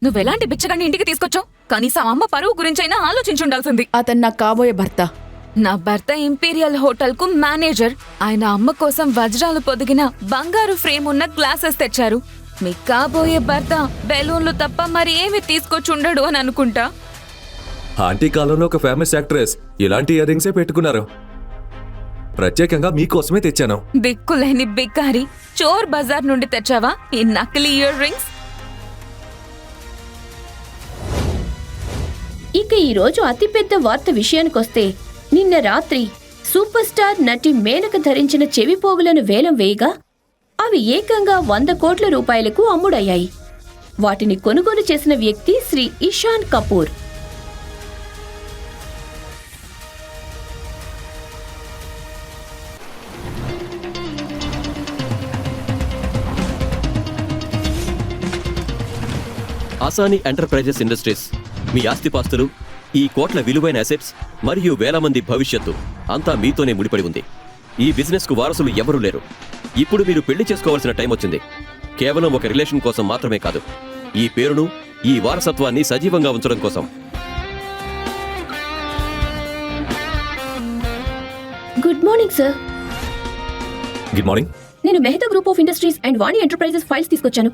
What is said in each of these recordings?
నువ్వెలాంటి బిచ్చగాన్ని ఇంటికి తీసుకొచ్చావు? కనీసం అమ్మ పరువు గురించైనా ఆలోచించుండాల్సింది. అతను నాకు కాబోయే భర్త. నా భర్త ఇంపీరియల్ హోటల్ కు మేనేజర్. ఆయన అమ్మ కోసం వజ్రాలు పొదిగిన బంగారు ఫ్రేమ్ ఉన్న గ్లాసెస్ తెచ్చారు. మీ కాబోయే భర్త బెలూన్లు తప్ప మరి ఏమి తీసుకొచ్చుండడు అని అనుకుంటా. ఆంటీ కాలంలో ఒక ఫేమస్ యాక్ట్రెస్ ఇలాంటి ఇయర్ రింగ్సే పెట్టుకున్నారు. ప్రత్యేకంగా మీకోసమే తెచ్చాను. దిక్కులేని బిక్కారి, చోర్ బజార్ నుండి తెచ్చావా ఈ నకిలీ ఇయర్ రింగ్స్? ఇక ఈరోజు అతిపెద్ద వార్త విషయానికొస్తే, నిన్న రాత్రి సూపర్ స్టార్ నటి మేనక ధరించిన చెవిపోగులను వేలం వేయగా అవి ఏకంగా 100 కోట్ల రూపాయలకు అమ్ముడయ్యాయి. వాటిని కొనుగోలు చేసిన వ్యక్తి శ్రీ ఇషాన్ కపూర్. ఆసాని ఎంటర్ప్రైజెస్ ఇండస్ట్రీస్ మీ ఆస్తిపాస్తులు, ఈ కోట్ల విలువైన అసెట్స్ మరియు వేల మంది భవిష్యత్తు అంతా మీతోనే ముడిపడి ఉంది. ఈ బిజినెస్ కు వారసులు ఎవరూ లేరు. ఇప్పుడు మీరు పెళ్లి చేసుకోవాల్సిన టైం వచ్చింది. కేవలం ఒక రిలేషన్ కోసం మాత్రమే కాదు, ఈ పేరును, ఈ వారసత్వాన్ని సజీవంగా ఉంచడం కోసం. Good morning sir. Good morning. నేను Mehta group of industries and Vani enterprises files తీసుకొచ్చాను.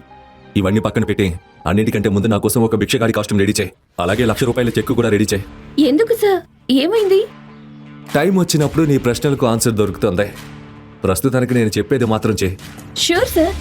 ఇవన్నీ పక్కన పెట్టి అన్నింటికంటే ముందు నా కోసం ఒక భిక్షగాడి కాస్ట్యూమ్ రెడీ చేయి. అలాగే 1,00,000 రూపాయల చెక్కు కూడా రెడీ చేయి. ఎందుకు సార్? ఏమైంది? టైం వచ్చినప్పుడు నీ ప్రశ్నలకు ఆన్సర్ దొరుకుతుంది. ప్రస్తుతానికి నేను చెప్పేది మాత్రం చేయి. Sure sir.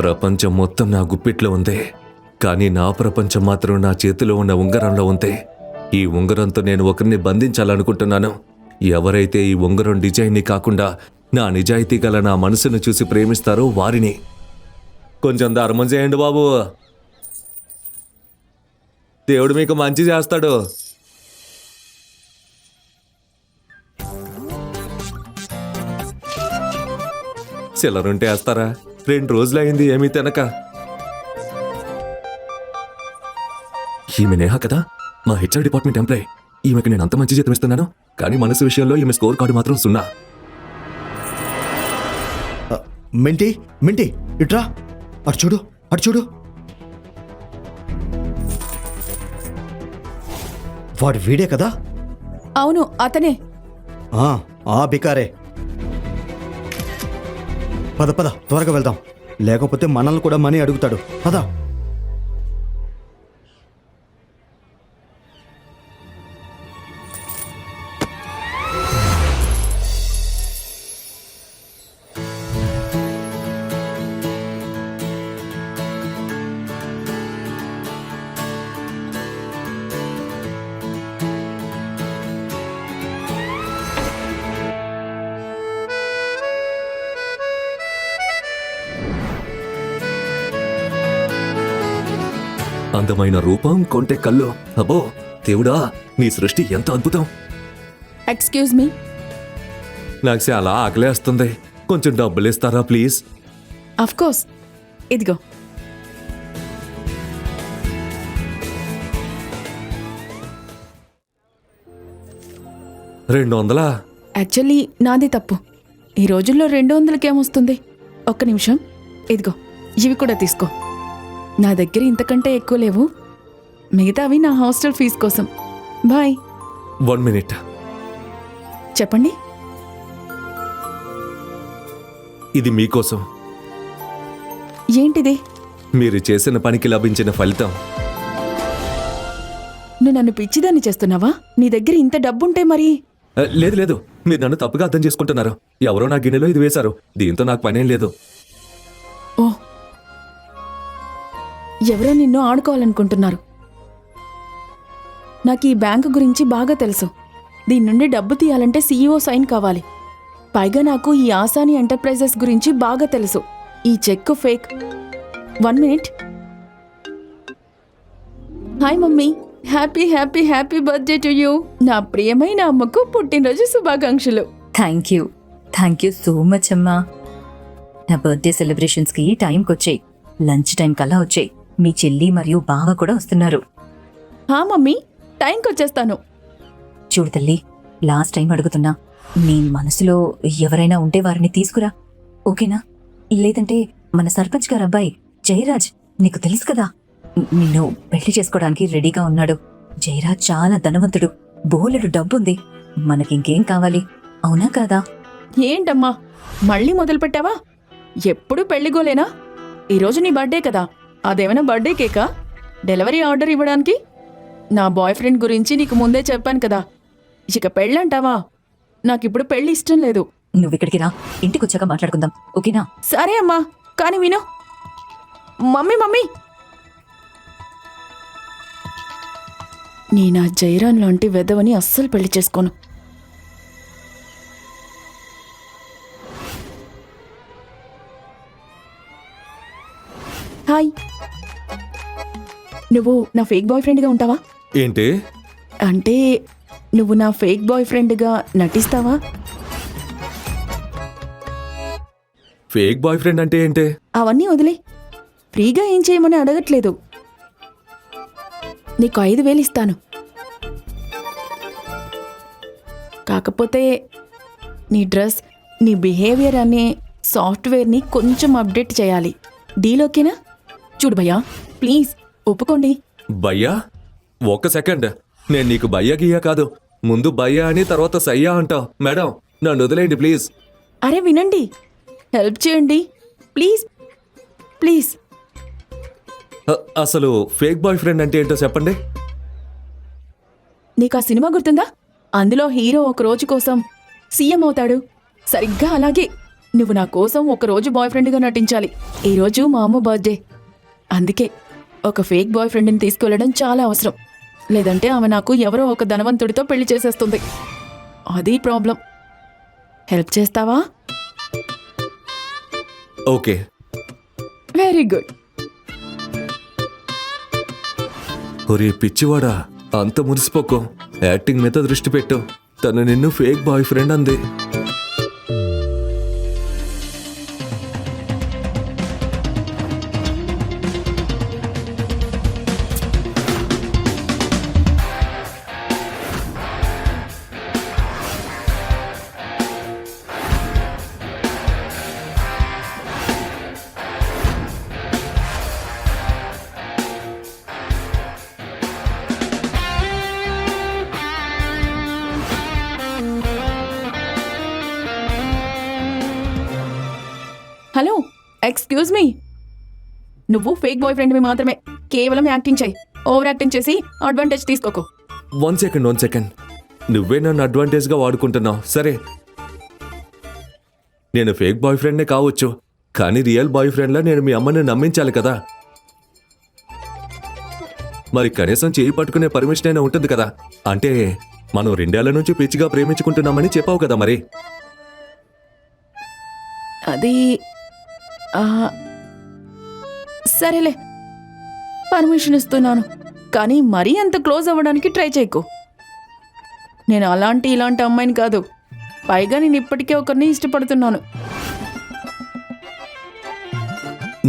ప్రపంచం మొత్తం నా గుప్పిట్లో ఉంది, కానీ నా ప్రపంచం మాత్రం నా చేతిలో ఉన్న ఉంగరంలో ఉంది. ఈ ఉంగరంతో నేను ఒకరిని బంధించాలనుకుంటున్నాను. ఎవరైతే ఈ ఉంగరం డిజైన్ని కాకుండా నా నిజాయితీ గల నా మనసును చూసి ప్రేమిస్తారో వారిని. కొంచెం ధర్మం చేయండి బాబు, దేవుడు మీకు మంచి చేస్తాడు. చిల్లరుంటే వేస్తారా? 2 రోజులైంది ఏమీ తినక. ఈమె నేహ కదా, మా హెచ్ఆర్ డిపార్ట్మెంట్ ఎంప్లాయ్. ఈమెకి నేను అంత మంచి జీతం ఇస్తున్నాను, కానీ మనసు విషయంలో ఈమె స్కోర్ కార్డు మాత్రం 0. మింటి మింటి ఇట్రా, అటు చూడు, అటు చూడు. వాడు వీడే కదా? అవును, అతనే. ఆ బికారే. పద పద, త్వరగా వెళ్దాం, లేకపోతే మనల్ని కూడా మనీ అడుగుతాడు. పద. అందమైన రూపం, కొంటె కళ్ళు. అబ్బో దేవుడా, నీ సృష్టి ఎంత అద్భుతం. Excuse me. నాకు చాలా ఆకలేస్తుంది, కొంచెం డబ్బులు ఇస్తారా ప్లీజ్? అఫ్ కోర్స్, ఇదిగో. $200? యాక్చువల్లీ నాది తప్పు. ఈ రోజుల్లో 200కి ఏమొస్తుంది? ఒక్క నిమిషం, ఇదిగో, ఇవి కూడా తీసుకో. నా దగ్గర ఇంతకంటే ఎక్కువ లేవు, మిగతావి నా హాస్టల్ ఫీజు కోసం. బాయ్. 1 minute. చెప్పండి. ఇది మీకోసం. ఏంటిది? మీరు చేసిన పనికి లభించిన ఫలితం. నువ్వు నన్ను పిచ్చిదాన్ని చేస్తున్నావా? నీ దగ్గర ఇంత డబ్బుంటే మరి? లేదు లేదు, మీరు నన్ను తప్పుగా అర్థం చేసుకుంటున్నారు. ఎవరో నా గిన్నెలో ఇది వేశారు, దీంతో నాకు పనేం లేదు. ఓ, ఎవరో నిన్ను ఆడుకోవాలనుకుంటున్నారు. నాకు ఈ బ్యాంకు గురించి బాగా తెలుసు. దీని నుండి డబ్బు తీయాలంటే CEO సైన్ కావాలి. పైగా నాకు ఈ ఆసాని ఎంటర్ప్రైజెస్ గురించి బాగా తెలుసు. ఈ check fake. 1 minute. Hi mummy, happy happy happy birthday to you. నా ప్రియమైన అమ్మకు పుట్టినరోజు శుభాకాంక్షలు. థ్యాంక్ యూ సో మచ్ అమ్మా. నా బర్త్డే సెలబ్రేషన్స్కి టైంకి వచ్చాయి. లంచ్ టైం కల్లా వచ్చాయి. మీ చెల్లి మరియు బావ కూడా వస్తున్నారు. హా మమ్మీ, టైంకి వచ్చేస్తాను. చూడు తల్లి, లాస్ట్ టైం అడుగుతున్నా, నీ మనసులో ఎవరైనా ఉంటే వారిని తీసుకురా, ఓకేనా? లేదంటే మన సర్పంచ్ గారు అబ్బాయి జయరాజ్, నీకు తెలుసు కదా, నిన్ను పెళ్లి చేసుకోవడానికి రెడీగా ఉన్నాడు. జయరాజ్ చాలా ధనవంతుడు, బోలెడు డబ్బుంది. మనకింకేం కావాలి, అవునా కాదా? ఏంటమ్మా మళ్ళీ మొదలు పెట్టావా? ఎప్పుడు పెళ్లిగోలేనా? ఈరోజు నీ బర్త్డే కదా, అదేమైనా బర్త్డే కేకా? డెలివరీ ఆర్డర్ ఇవ్వడానికి? నా బాయ్ ఫ్రెండ్ గురించి నీకు ముందే చెప్పాను కదా. ఇక పెళ్ళంటావా? నాకిప్పుడు పెళ్లి ఇష్టం లేదు. నువ్విక్కడికి రా, ఇంటికొచ్చాక మాట్లాడుకుందాం, ఓకేనా? సరే అమ్మా, కానీ విను. మమ్మీ మమ్మీ, నీ నా జైరాన్ లాంటి వెధవని అస్సలు పెళ్లి చేసుకోను. హాయ్, నువ్వు నా ఫేక్ బాయ్ ఫ్రెండ్గా ఉంటావా? ఏంటి? అంటే నువ్వు నా ఫేక్ బాయ్ ఫ్రెండ్గా నటిస్తావా? ఫేక్ బాయ్ ఫ్రెండ్ అంటే ఏంటి? అవన్నీ వదిలే, ఫ్రీగా ఏం చేయమని అడగట్లేదు. నీకు 5,000 ఇస్తాను. కాకపోతే నీ డ్రెస్, నీ బిహేవియర్ అనే సాఫ్ట్వేర్ని కొంచెం అప్డేట్ చేయాలి. డీల్ ఓకేనా? చూడు భయ్యా, ప్లీజ్ ఒప్పుకోండి. భయ్యా, ఒక్క సెకండ్. నేను నీకు భయ్యా గియ్యా కాదు, ముందు భయ్యా అని తర్వాత సయ్యా అంటావు. మేడం, నన్ను వదిలేయండి ప్లీజ్. అరే వినండి, హెల్ప్ చేయండి ప్లీజ్ ప్లీజ్. అసలు ఫేక్ బాయ్ ఫ్రెండ్ అంటే ఏంటో చెప్పండి. నీకు ఆ సినిమా గుర్తుందా? అందులో హీరో ఒక రోజు కోసం సీఎం అవుతాడు. సరిగ్గా అలాగే నువ్వు నా కోసం ఒక రోజు బాయ్ ఫ్రెండ్గా నటించాలి. ఈరోజు మా అమ్మ బర్త్డే, అందుకే ఒక ఫేక్ బాయ్ ఫ్రెండ్ని తీసుకెళ్లడం చాలా అవసరం. లేదంటే ఆమె నాకు ఎవరో ఒక ధనవంతుడితో పెళ్లి చేసేస్తుంది. అది ప్రాబ్లం. హెల్ప్ చేస్తావా? ఓకే. Very good. ఒరే పిచ్చివాడా, అంత మురిసిపోకో. యాక్టింగ్ మీద దృష్టి పెట్టు. తను నిన్ను ఫేక్ బాయ్ ఫ్రెండ్ అంది. Hello, excuse me. నువ్వు ఫేక్ బాయ్ ఫ్రెండ్వి మాత్రమే. కేవలం యాక్టింగ్ చేయి. ఓవర్ యాక్టింగ్ చేసి అడ్వాంటేజ్ తీసుకోకు. One second. నువ్వే నన్ను అడ్వాంటేజ్గా వాడుకుంటున్నావు. సరే, నేను ఫేక్ బాయ్ ఫ్రెండ్నే కావచ్చు, కానీ రియల్ బాయ్ ఫ్రెండ్లా నేను మీ అమ్మని నమ్మించాలి కదా. మరి కనీసం చేయి పట్టుకునే పర్మిషన్ అయినా ఉంటుంది కదా. అంటే మనం 2 ఏళ్ల నుంచి పిచ్చిగా ప్రేమించుకుంటున్నామని చెప్పావు కదా. మరి అది సరేలే, పర్మిషన్ ఇస్తున్నాను. కానీ మరీ అంత క్లోజ్ అవ్వడానికి ట్రై చేయకు. నేను ఇలాంటి అమ్మాయిని కాదు. పైగా నేను ఇప్పటికే ఒకరిని ఇష్టపడుతున్నాను.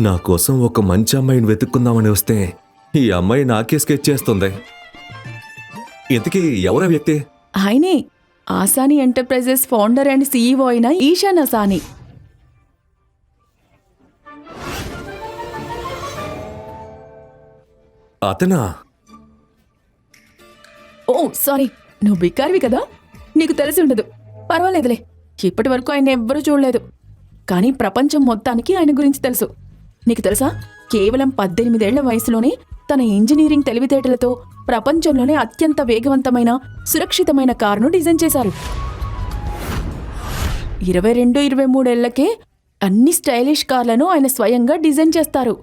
నా కోసం ఒక మంచి అమ్మాయిని వెతుక్కుందామని వస్తే ఈ అమ్మాయి నాకే స్కెచ్ చేస్తుంది. ఇంతకీ ఎవరా వ్యక్తి? ఆయనే ఆసాని ఎంటర్ప్రైజెస్ ఫౌండర్ అండ్ సీఈఓ అయిన ఈశాన్ అసాని. అతనా? ఓ సారీ, నువ్వు బికారివి కదా, నీకు తెలిసి ఉండదు. పర్వాలేదులే, ఇప్పటి వరకు ఆయన ఎవ్వరూ చూడలేదు. కానీ ప్రపంచం మొత్తానికి ఆయన గురించి తెలుసు. నీకు తెలుసా, కేవలం 18 ఏళ్ల వయసులోనే తన ఇంజనీరింగ్ తెలివితేటలతో ప్రపంచంలోనే అత్యంత వేగవంతమైన సురక్షితమైన కారును డిజైన్ చేశారు. 22-23 ఏళ్లకే అన్ని స్టైలిష్ కార్లను ఆయన స్వయంగా డిజైన్ చేస్తారు.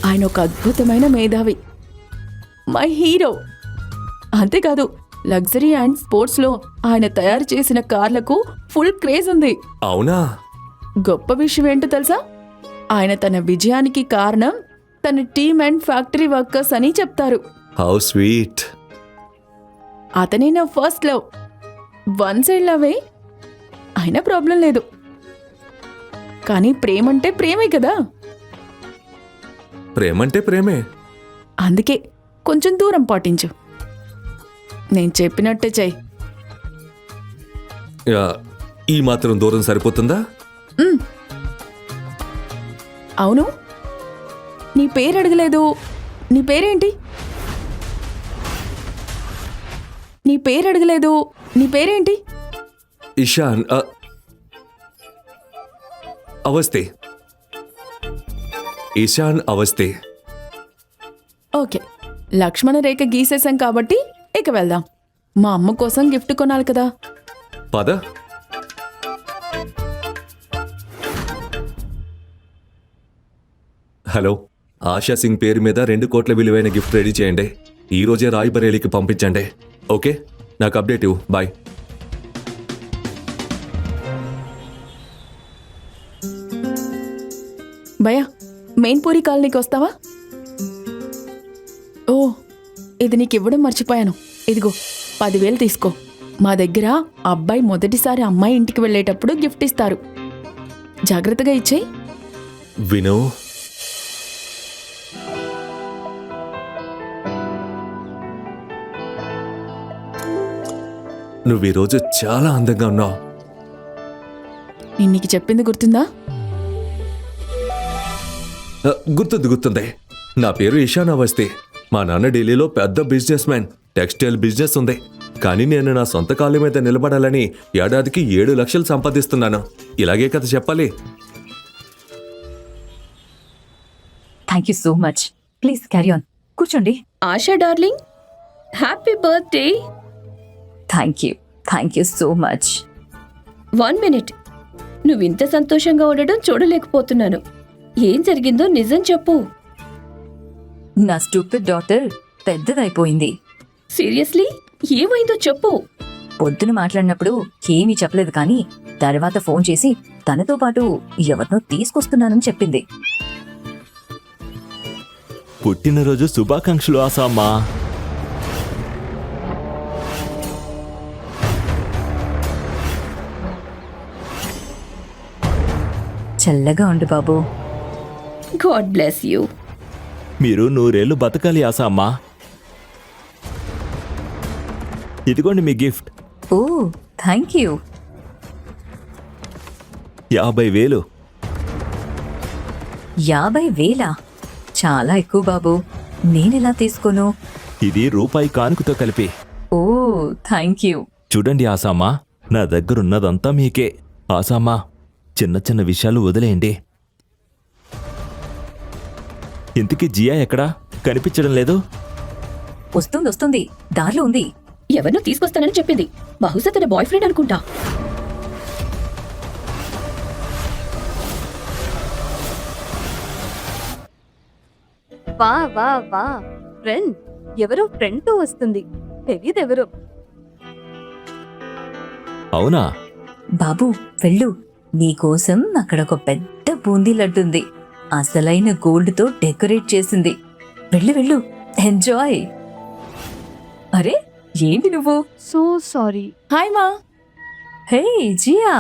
ఆయన ఒక అద్భుతమైన మేధావి, మై హీరో. అంతేకాదు, లగ్జరీ అండ్ స్పోర్ట్స్లో ఆయన తయారు చేసిన కార్లకు ఫుల్ క్రేజ్ ఉంది. అవునా? గొప్ప విషయం ఏంటో తెలుసా, ఆయన తన విజయానికి కారణం తన టీమ్ అండ్ ఫ్యాక్టరీ వర్కర్స్ అని చెప్తారు. How sweet. అతనే నా ఫస్ట్ లవ్. 1 సైడ్ లవే అయినా ప్రాబ్లం లేదు. కానీ ప్రేమంటే ప్రేమే కదా. ప్రేమంటే ప్రేమే. అందుకే కొంచెం దూరం పాటించు. నేను చెప్పినట్టే చెయ్యి. యా, ఈ మాత్రం దూరం సరిపోతుందా? అవును, నీ పేరు అడగలేదు. నీ పేరేంటి? నీ పేరు అడగలేదు. నీ పేరేంటి? ఇషాన్. అవస్థే. ఇషాన్ అవస్థే. ఓకే, లక్ష్మణ రేఖ గీసేసాం కాబట్టి ఇక వెళ్దాం. మా అమ్మ కోసం గిఫ్ట్ కొనాలి కదా. పద. హలో, ఆశా సింగ్ పేరు మీద 2 కోట్ల విలువైన గిఫ్ట్ రెడీ చేయండి. ఈ రోజే రాయ్బరేలీకి పంపించండి. ఓకే, నాకు అప్డేట్ ఇవ్వు. బాయ్. భయ్యా, మెయిన్పూరి కాలనీకి వస్తావా? ఓ, ఇది నీకు ఇవ్వడం మర్చిపోయాను. ఇదిగో 10,000 తీసుకో. మా దగ్గర అబ్బాయి మొదటిసారి అమ్మాయి ఇంటికి వెళ్ళేటప్పుడు గిఫ్ట్ ఇస్తారు. జాగ్రత్తగా ఇచ్చేయి. విను, నువ్వు ఈరోజు చాలా అందంగా ఉన్నావు. నేను నీకు చెప్పింది గుర్తుందా? గుర్తుంది. నా పేరు ఇషాన్ అవస్థి. మా నాన్న ఢిల్లీలో పెద్ద బిజినెస్ మ్యాన్. టెక్స్టైల్ బిజినెస్ ఉంది. కానీ నేను నా సొంత కాళ్ళ మీద నిలబడాలని ఏడాదికి 7 లక్షలు సంపాదిస్తున్నాను. ఇలాగే కదా చెప్పాలి. Thank you so much. Please carry on. కూర్చోండి. Asha darling, happy birthday. Thank you so much. 1 minute. నువ్వింత సంతోషంగా ఉండడం చూడలేకపోతున్నాను. ఏం జరిగిందో నిజం చెప్పు. నా స్టూపిడ్ డాటర్ పెద్దదైపోయింది. సీరియస్లీ? ఏమైందో చెప్పు. పొద్దున మాట్లాడినప్పుడు ఏమీ చెప్పలేదు, కానీ తర్వాత ఫోన్ చేసి తనతో పాటు ఎవరినో తీసుకొస్తున్నానని చెప్పింది. పుట్టినరోజు శుభాకాంక్షలు ఆసామ్మా. చల్లగా ఉండు బాబు. God bless you. మీరు 100 ఏళ్ళు బతకాలి ఆసామ్మా. ఇదిగోండి మీ గిఫ్ట్. Oh, thank you. 50,000. 50,000? చాలా ఎక్కువ బాబు. నేనెలా తీసుకోను? ఇది రూపాయి కానుకతో కలిపి. ఓ, థ్యాంక్ యూ. చూడండి ఆసామ్మా, నా దగ్గరున్నదంతా మీకే. ఆసామ్మా, చిన్న చిన్న విషయాలు వదిలేయండి. ఇంతకీ జియా ఎక్కడా? కనిపించడం లేదు. వస్తుంది, దారిలో ఉంది. ఎవరినో తీసుకొస్తానని చెప్పింది. బహుశా తన బాయ్ ఫ్రెండ్ అనుకుంటా. వా వా వా, ఫ్రెండ్. ఎవరో ఫ్రెండ్తో వస్తుంది. తెలియదెవరో. అవునా? బాబు వెళ్ళు. నీకోసం అక్కడ ఒక పెద్ద బూందీ లడ్డుంది. అసలైన గోల్డ్తో డెకరేట్ చేసింది. వెళ్ళు, ఎంజాయ్. అరే, ఏంటి నువ్వు? So sorry. హాయ్ మా. హే జియా.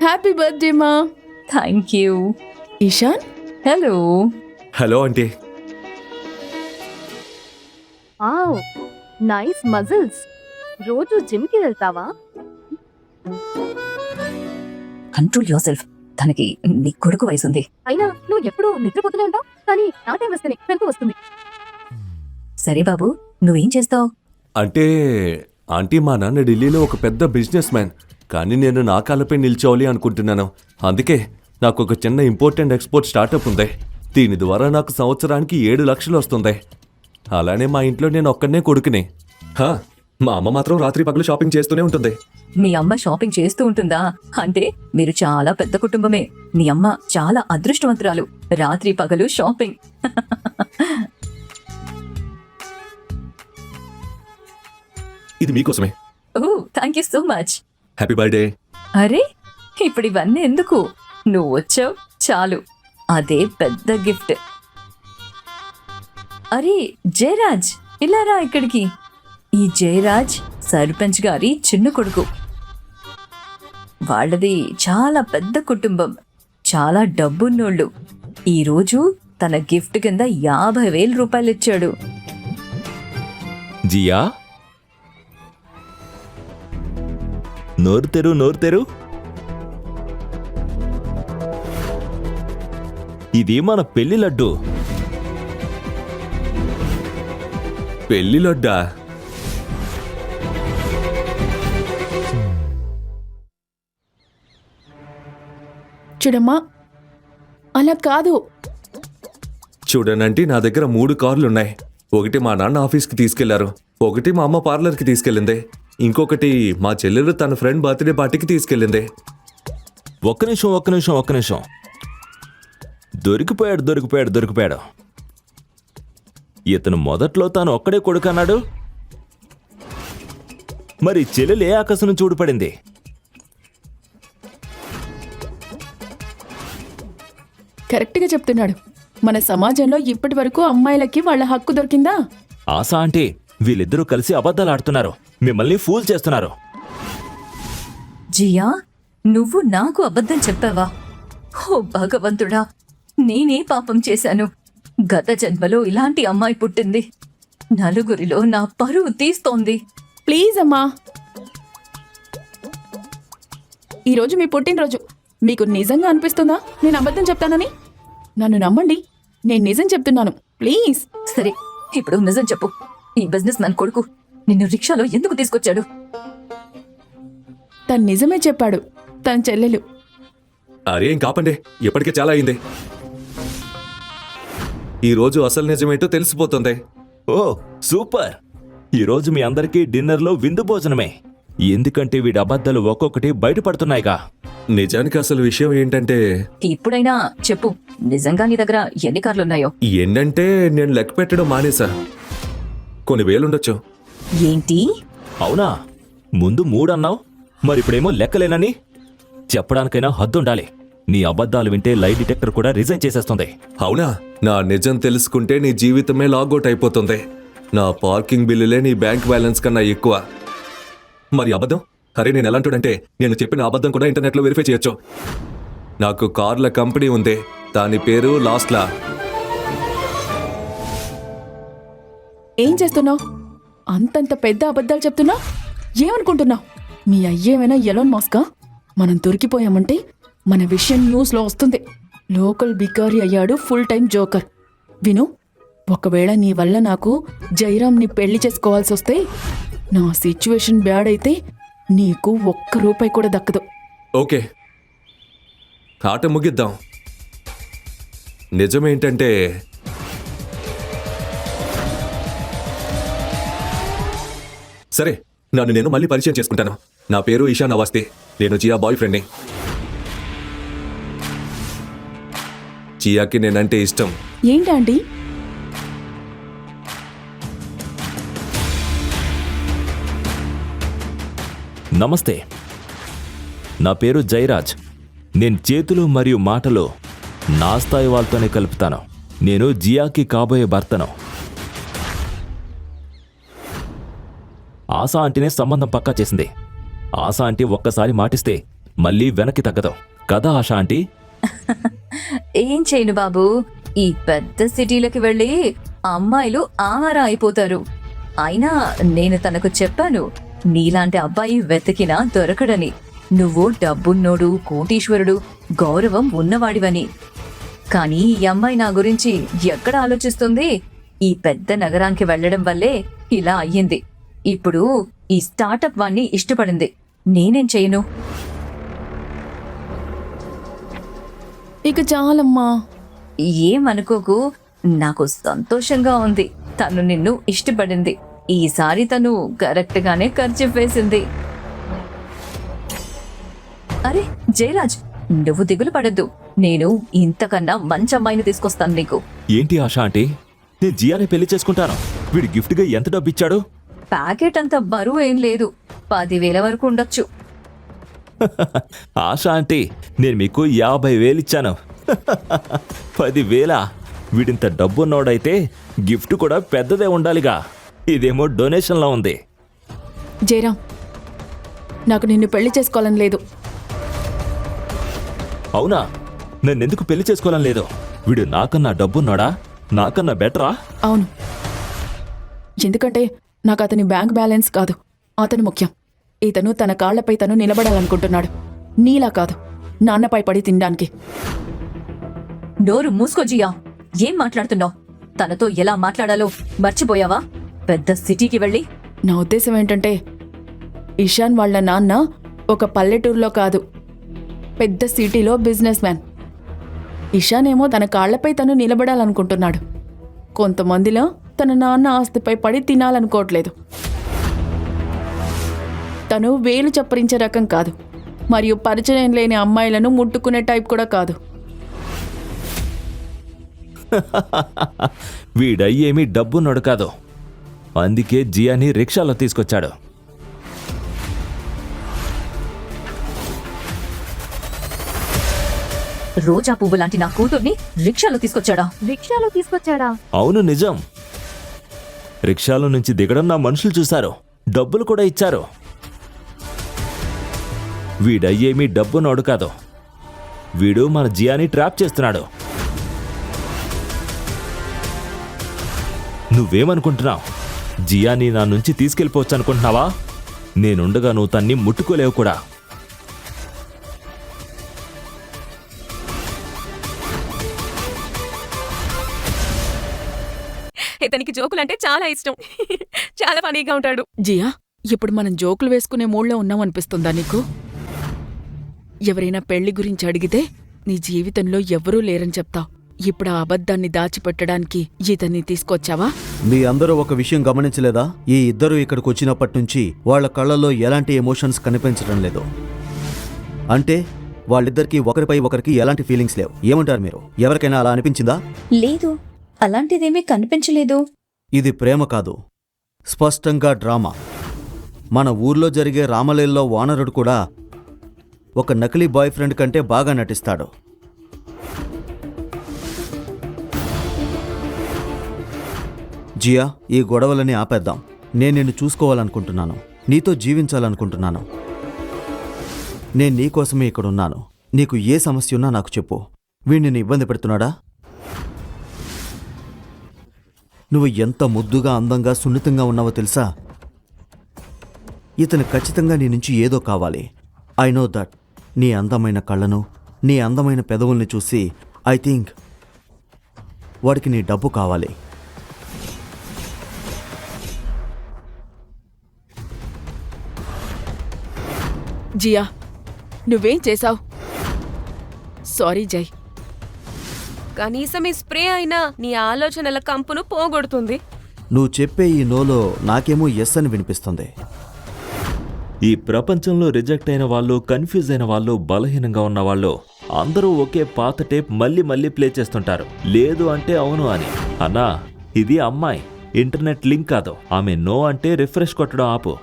హ్యాపీ బర్త్డే మా. Thank you. Ishan. Hello. Hello aunty. Wow, nice muscles. రోజు జిమ్కి వెళ్తావా? Control your self. తనకి నీ కొడుకు వయసుంది. అయినా నువ్వు ఎప్పుడు నిద్రపోతూనే ఉంటావు, కానీ నా టైం వస్తేనే వెళ్తూ వస్తుంది. సరే బాబు, నువ్వేం చేస్తావు? అంటే ఆంటీ, మా నాన్న ఢిల్లీలో ఒక పెద్ద బిజినెస్ మ్యాన్. కానీ నేను నా కాళ్ళపై నిల్చోవాలి అనుకుంటున్నాను. అందుకే నాకు ఒక చిన్న ఇంపోర్ట్ అండ్ ఎక్స్పోర్ట్ స్టార్టప్ ఉంది. దీని ద్వారా నాకు సంవత్సరానికి 7 లక్షలు వస్తుంది. అలానే మా ఇంట్లో నేను ఒక్కనే కొడుకుని. మా అమ్మ మాత్రం రాత్రి పగలు షాపింగ్ చేస్తూనే ఉంటుంది. మీ అమ్మ షాపింగ్ చేస్తూ ఉంటుందా? అంటే మీరు చాలా పెద్ద కుటుంబమే. మీ అమ్మ చాలా అదృష్టవంతురాలు. రాత్రి పగలు షాపింగ్. ఇది మీకోసమే. Oh, thank you so much. Happy birthday. అరే, ఇప్పుడు ఇవన్నీ ఎందుకు? నువ్వు వచ్చావు చాలు. అదే పెద్ద గిఫ్ట్. అరే జయరాజ్, ఇలా రా ఇక్కడికి. ఈ జయరాజ్ సర్పంచ్ గారి చిన్న కొడుకు. వాళ్ళది చాలా పెద్ద కుటుంబం, చాలా డబ్బున్నోళ్ళు. ఈరోజు తన గిఫ్ట్ కింద 50,000 రూపాయలు ఇచ్చాడు. జియా, నోరు తెరు, నోరు తెరు. ఇది మన పెళ్లి లడ్డు. పెళ్లి లడ్డా? చూడమ్మా, అలా కాదు. చూడనంటే నా దగ్గర 3 కార్లున్నాయి. ఒకటి మా నాన్న ఆఫీస్కి తీసుకెళ్లారు, ఒకటి మా అమ్మ పార్లర్కి తీసుకెళ్ళింది, ఇంకొకటి మా చెల్లెలు తన ఫ్రెండ్ బర్త్డే పార్టీకి తీసుకెళ్ళింది. ఒక్క నిమిషం. దొరికిపోయాడు. ఇతను మొదట్లో తాను ఒక్కడే కొడుకన్నాడు. మరి చెల్లెలు ఏ ఆకాశం చూడుపడింది? కరెక్ట్గా చెప్తున్నాడు. మన సమాజంలో ఇప్పటి వరకు అమ్మాయిలకి వాళ్ళ హక్కు దొరికిందా? ఆశా అంటే వీళ్ళిద్దరూ కలిసి అబద్ధాలు ఆడుతున్నారు, మిమ్మల్ని ఫూల్ చేస్తున్నారు. జియా, నువ్వు నాకు అబద్ధం చెప్పావా? ఓ భగవంతుడా, నేనే పాపం చేశాను. గత జన్మలో ఇలాంటి అమ్మాయి పుట్టింది. నలుగురిలో నా పరువు తీస్తోంది. ప్లీజ్ అమ్మా, ఈరోజు మీ పుట్టినరోజు. మీకు నిజంగా అనిపిస్తుందా నేను అబద్ధం చెప్తానని? నన్ను నమ్మండి, నేను నిజం చెప్తున్నాను. ప్లీజ్. సరే, ఇప్పుడు నిజం చెప్పు. ఈ బిజినెస్ మ్యాన్ కొడుకు నిన్ను రిక్షాలో ఎందుకు తీసుకొచ్చాడు? తను నిజమే చెప్పాడు. తన చెల్లెలు. అరే ఏం కాపండి, ఇప్పటికే చాలా అయింది. ఈరోజు అసలు నిజమేంటో తెలిసిపోతుంది. ఓ సూపర్! ఈరోజు మీ అందరికీ డిన్నర్లో విందు భోజనమే. ఎందుకంటే వీడి అబద్ధాలు ఒక్కొక్కటి బయటపడుతున్నాయిగా. నిజానికి అసలు విషయం ఏంటంటే, ఇప్పుడైనా చెప్పు, నిజంగా నీ దగ్గర ఎన్ని కార్లున్నాయో? ఏంటంటే నేను లెక్క పెట్టడం మానేసా. కొన్ని వేలుండొచ్చు. ఏంటి? అవునా? ముందు 3 అన్నావు, మరిప్పుడేమో లెక్కలేనని? చెప్పడానికైనా హద్దుండాలి. నీ అబద్ధాలు వింటే లై డిటెక్టర్ కూడా రిజైన్ చేసేస్తుంది. అవునా? నా నిజం తెలుసుకుంటే నీ జీవితమే లాగౌట్ అయిపోతుంది. నా పార్కింగ్ బిల్లులే నీ బ్యాంక్ బ్యాలెన్స్ కన్నా ఎక్కువ. మరి అబద్ధం? అరే నేను ఎలాంటిదంటే, నేను చెప్పిన అబద్ధం కూడా ఇంటర్నెట్లో వెరిఫై చేయొచ్చు. నాకు కార్ల కంపెనీ ఉంది, దాని పేరు లాస్ట్లా. ఏం చేస్తున్నావు? అంతంత పెద్ద అబద్ధాలు చెప్తున్నావు. ఏమనుకుంటున్నావు? మీ అయ్యేమైనా ఎలోన్ మాస్కా? మనం దొరికిపోయామంటే మన విషయం న్యూస్లో వస్తుంది. లోకల్ బికారి అయ్యాడు ఫుల్ టైం జోకర్. విను, ఒకవేళ నీ వల్ల నాకు జైరామ్ని పెళ్లి చేసుకోవాల్సి వస్తే, నా సిచ్యువేషన్ బ్యాడ్ అయితే నీకు 1 రూపాయి కూడా దక్కదు. ఓకే, ఆట ముగిద్దాం. నిజమేంటంటే, సరే నన్ను నేను మళ్ళీ పరిచయం చేసుకుంటాను. నా పేరు ఇషాన్ అవస్థి, నేను జియా బాయ్ ఫ్రెండ్ని. జియాకి నేనంటే ఇష్టం. ఏంటండి? నమస్తే, నా పేరు జయరాజ్. నేను చేతులు మరియు మాటలు నా స్థాయి వాళ్ళతోనే కలుపుతాను. నేను జియాకి కాబోయే భర్తను. ఆశా ఆంటీనే సంబంధం పక్కా చేసింది. ఆశా ఆంటీ ఒక్కసారి మాటిస్తే మళ్ళీ వెనక్కి తగ్గదు కదా ఆశా ఆంటీ? ఏం చేయను బాబు, ఈ పెద్ద సిటీలకి వెళ్ళి అమ్మాయిలు ఆహార అయిపోతారు. అయినా నేను తనకు చెప్పాను, నీలాంటి అబ్బాయి వెతికినా దొరకడని. నువ్వు డబ్బున్నోడు, కోటీశ్వరుడు, గౌరవం ఉన్నవాడివని. కానీ ఈ అమ్మాయి నా గురించి ఎక్కడ ఆలోచిస్తుంది? ఈ పెద్ద నగరానికి వెళ్లడం వల్లే ఇలా అయ్యింది. ఇప్పుడు ఈ స్టార్టప్ వాణ్ణి ఇష్టపడింది. నేనేం చేయను? ఇక చాలమ్మా. ఏమనుకోకు, నాకు సంతోషంగా ఉంది. తను నిన్ను ఇష్టపడింది. ఈసారి తను కరెక్ట్ గానే ఖర్చు వేసింది. అరే జయరాజ్, నువ్వు దిగులు పడద్దు. నేను ఇంతకన్నా మంచి అమ్మాయిని తీసుకొస్తాను నీకు. ఏంటి ఆశా ఆంటీ, నేను జియాని పెళ్లి చేసుకుంటాను. వీడు గిఫ్ట్గా ఎంత డబ్బు ఇచ్చాడు? ప్యాకెట్ అంత బరువు ఏం లేదు, 10,000 వరకు ఉండొచ్చు. ఆశా ఆంటీ, నేను మీకు 50,000 ఇచ్చాను. 10,000? వీడింత డబ్బున్నోడైతే గిఫ్ట్ కూడా పెద్దదే ఉండాలిగా. ఇదేమో డొనేషన్లా ఉంది. జయరాం, నాకు నిన్ను పెళ్లి చేసుకోవాలని లేదు. అవునా? నన్నెందుకు పెళ్లి చేసుకోవాలని లేదు? వీడు నాకన్నా డబ్బున్నాడా? నాకన్నా బెటరా? అవును, ఎందుకంటే నాకు అతని బ్యాంక్ బ్యాలెన్స్ కాదు, అతను ముఖ్యం. ఇతను తన కాళ్లపై తను నిలబడాలనుకుంటున్నాడు, నీలా కాదు నాన్నపై పడి తినడానికి. డోరు మూసుకో జియా. ఏం మాట్లాడుతున్నావు? తనతో ఎలా మాట్లాడాలో మర్చిపోయావా? పెద్ద సిటీకి వెళ్ళి. నా ఉద్దేశం ఏంటంటే, ఇషాన్ వాళ్ళ నాన్న ఒక పల్లెటూరులో కాదు, పెద్ద సిటీలో బిజినెస్ మ్యాన్. ఇషాన్ ఏమో తన కాళ్లపై తను నిలబడాలనుకుంటున్నాడు. కొంతమందిలో తన నాన్న ఆస్తిపై పడి తినాలనుకోవట్లేదు. తను వేలు చప్పరించే రకం కాదు, మరియు పరిచయం లేని అమ్మాయిలను ముట్టుకునే టైప్ కూడా కాదు. వీడయ్యేమీ డబ్బున్నాడు కాదు, అందుకే జియాని రిక్షాలో తీసుకొచ్చాడు. రోజా పువ్వు లాంటి నా కూతుర్ని రిక్షాలో తీసుకొచ్చాడా? రిక్షాలో తీసుకొచ్చాడా? అవును, నిజం. రిక్షాలో నుంచి దిగడం నా మనుషులు చూశారు, డబ్బులు కూడా ఇచ్చారు. వీడయ్యేమీ డబ్బున్నాడు కాదు, వీడు మన జియాని ట్రాప్ చేస్తున్నాడు. నువ్వేమనుకుంటున్నావు? జియాని నా నుంచి తీసుకెళ్ళిపోవచ్చు అనుకుంటున్నావా? నేనుండగా నువ్వు తన్ని ముట్టుకోలేవు కూడా. ఇతనికి జోకులంటే చాలా ఇష్టం. చాలా ఫనీగా ఉంటాడు. జియా, ఇప్పుడు మనం జోకులు వేసుకునే మూడ్లో ఉన్నామనిపిస్తుందా నీకు? ఎవరైనా పెళ్లి గురించి అడిగితే నీ జీవితంలో ఎవ్వరూ లేరని చెప్తావు. ఇప్పుడు ఆ అబద్ధాన్ని దాచిపెట్టడానికి ఇతన్ని తీసుకొచ్చావా? మీ అందరూ ఒక విషయం గమనించలేదా? ఈ ఇద్దరు ఇక్కడికి వచ్చినప్పటి నుంచి వాళ్ళ కళ్ళల్లో ఎలాంటి ఎమోషన్స్ కనిపించడం లేదు. అంటే వాళ్ళిద్దరికీ ఒకరిపై ఒకరికి ఎలాంటి ఫీలింగ్స్ లేవు. ఏమంటారు మీరు? ఎవరికైనా అలా అనిపించిందా? లేదు, అలాంటిదేమీ కనిపించలేదు. ఇది ప్రేమ కాదు, స్పష్టంగా డ్రామా. మన ఊర్లో జరిగే రామలీలలో వానరుడు కూడా ఒక నకిలీ బాయ్ ఫ్రెండ్ కంటే బాగా నటిస్తాడు. జియా, ఈ గొడవలని ఆపేద్దాం. నేను నిన్ను చూసుకోవాలనుకుంటున్నాను, నీతో జీవించాలనుకుంటున్నాను. నేను నీకోసమే ఇక్కడున్నాను. నీకు ఏ సమస్య ఉన్నా నాకు చెప్పు. వీణ్ణి ఇబ్బంది పెడుతున్నాడా? నువ్వు ఎంత ముద్దుగా, అందంగా, సున్నితంగా ఉన్నావో తెలుసా? ఇతను ఖచ్చితంగా నీ నుంచి ఏదో కావాలి. I know that. నీ అందమైన కళ్ళను, నీ అందమైన పెదవుల్ని చూసి ఐ థింక్ వాడికి నీ డబ్బు కావాలి. జియా, నువ్వేం చేశావు? సారీ జై. కనీసం ఈ స్ప్రే అయినా నీ ఆలోచనల కంపును పోగొడుతుంది. నువ్వు చెప్పే ఈ నోలో నాకేమో ఎస్ అని వినిపిస్తుంది. ఈ ప్రపంచంలో రిజెక్ట్ అయిన వాళ్ళు, కన్ఫ్యూజ్ అయిన వాళ్ళు, బలహీనంగా ఉన్న వాళ్ళు అందరూ ఒకే పాత టేప్ మళ్ళీ మళ్ళీ ప్లే చేస్తుంటారు. లేదు అంటే అవును అని. అన్నా, ఇది అమ్మాయి, ఇంటర్నెట్ లింక్ కాదు. ఆమె నో అంటే రిఫ్రెష్ కొట్టడం ఆపు.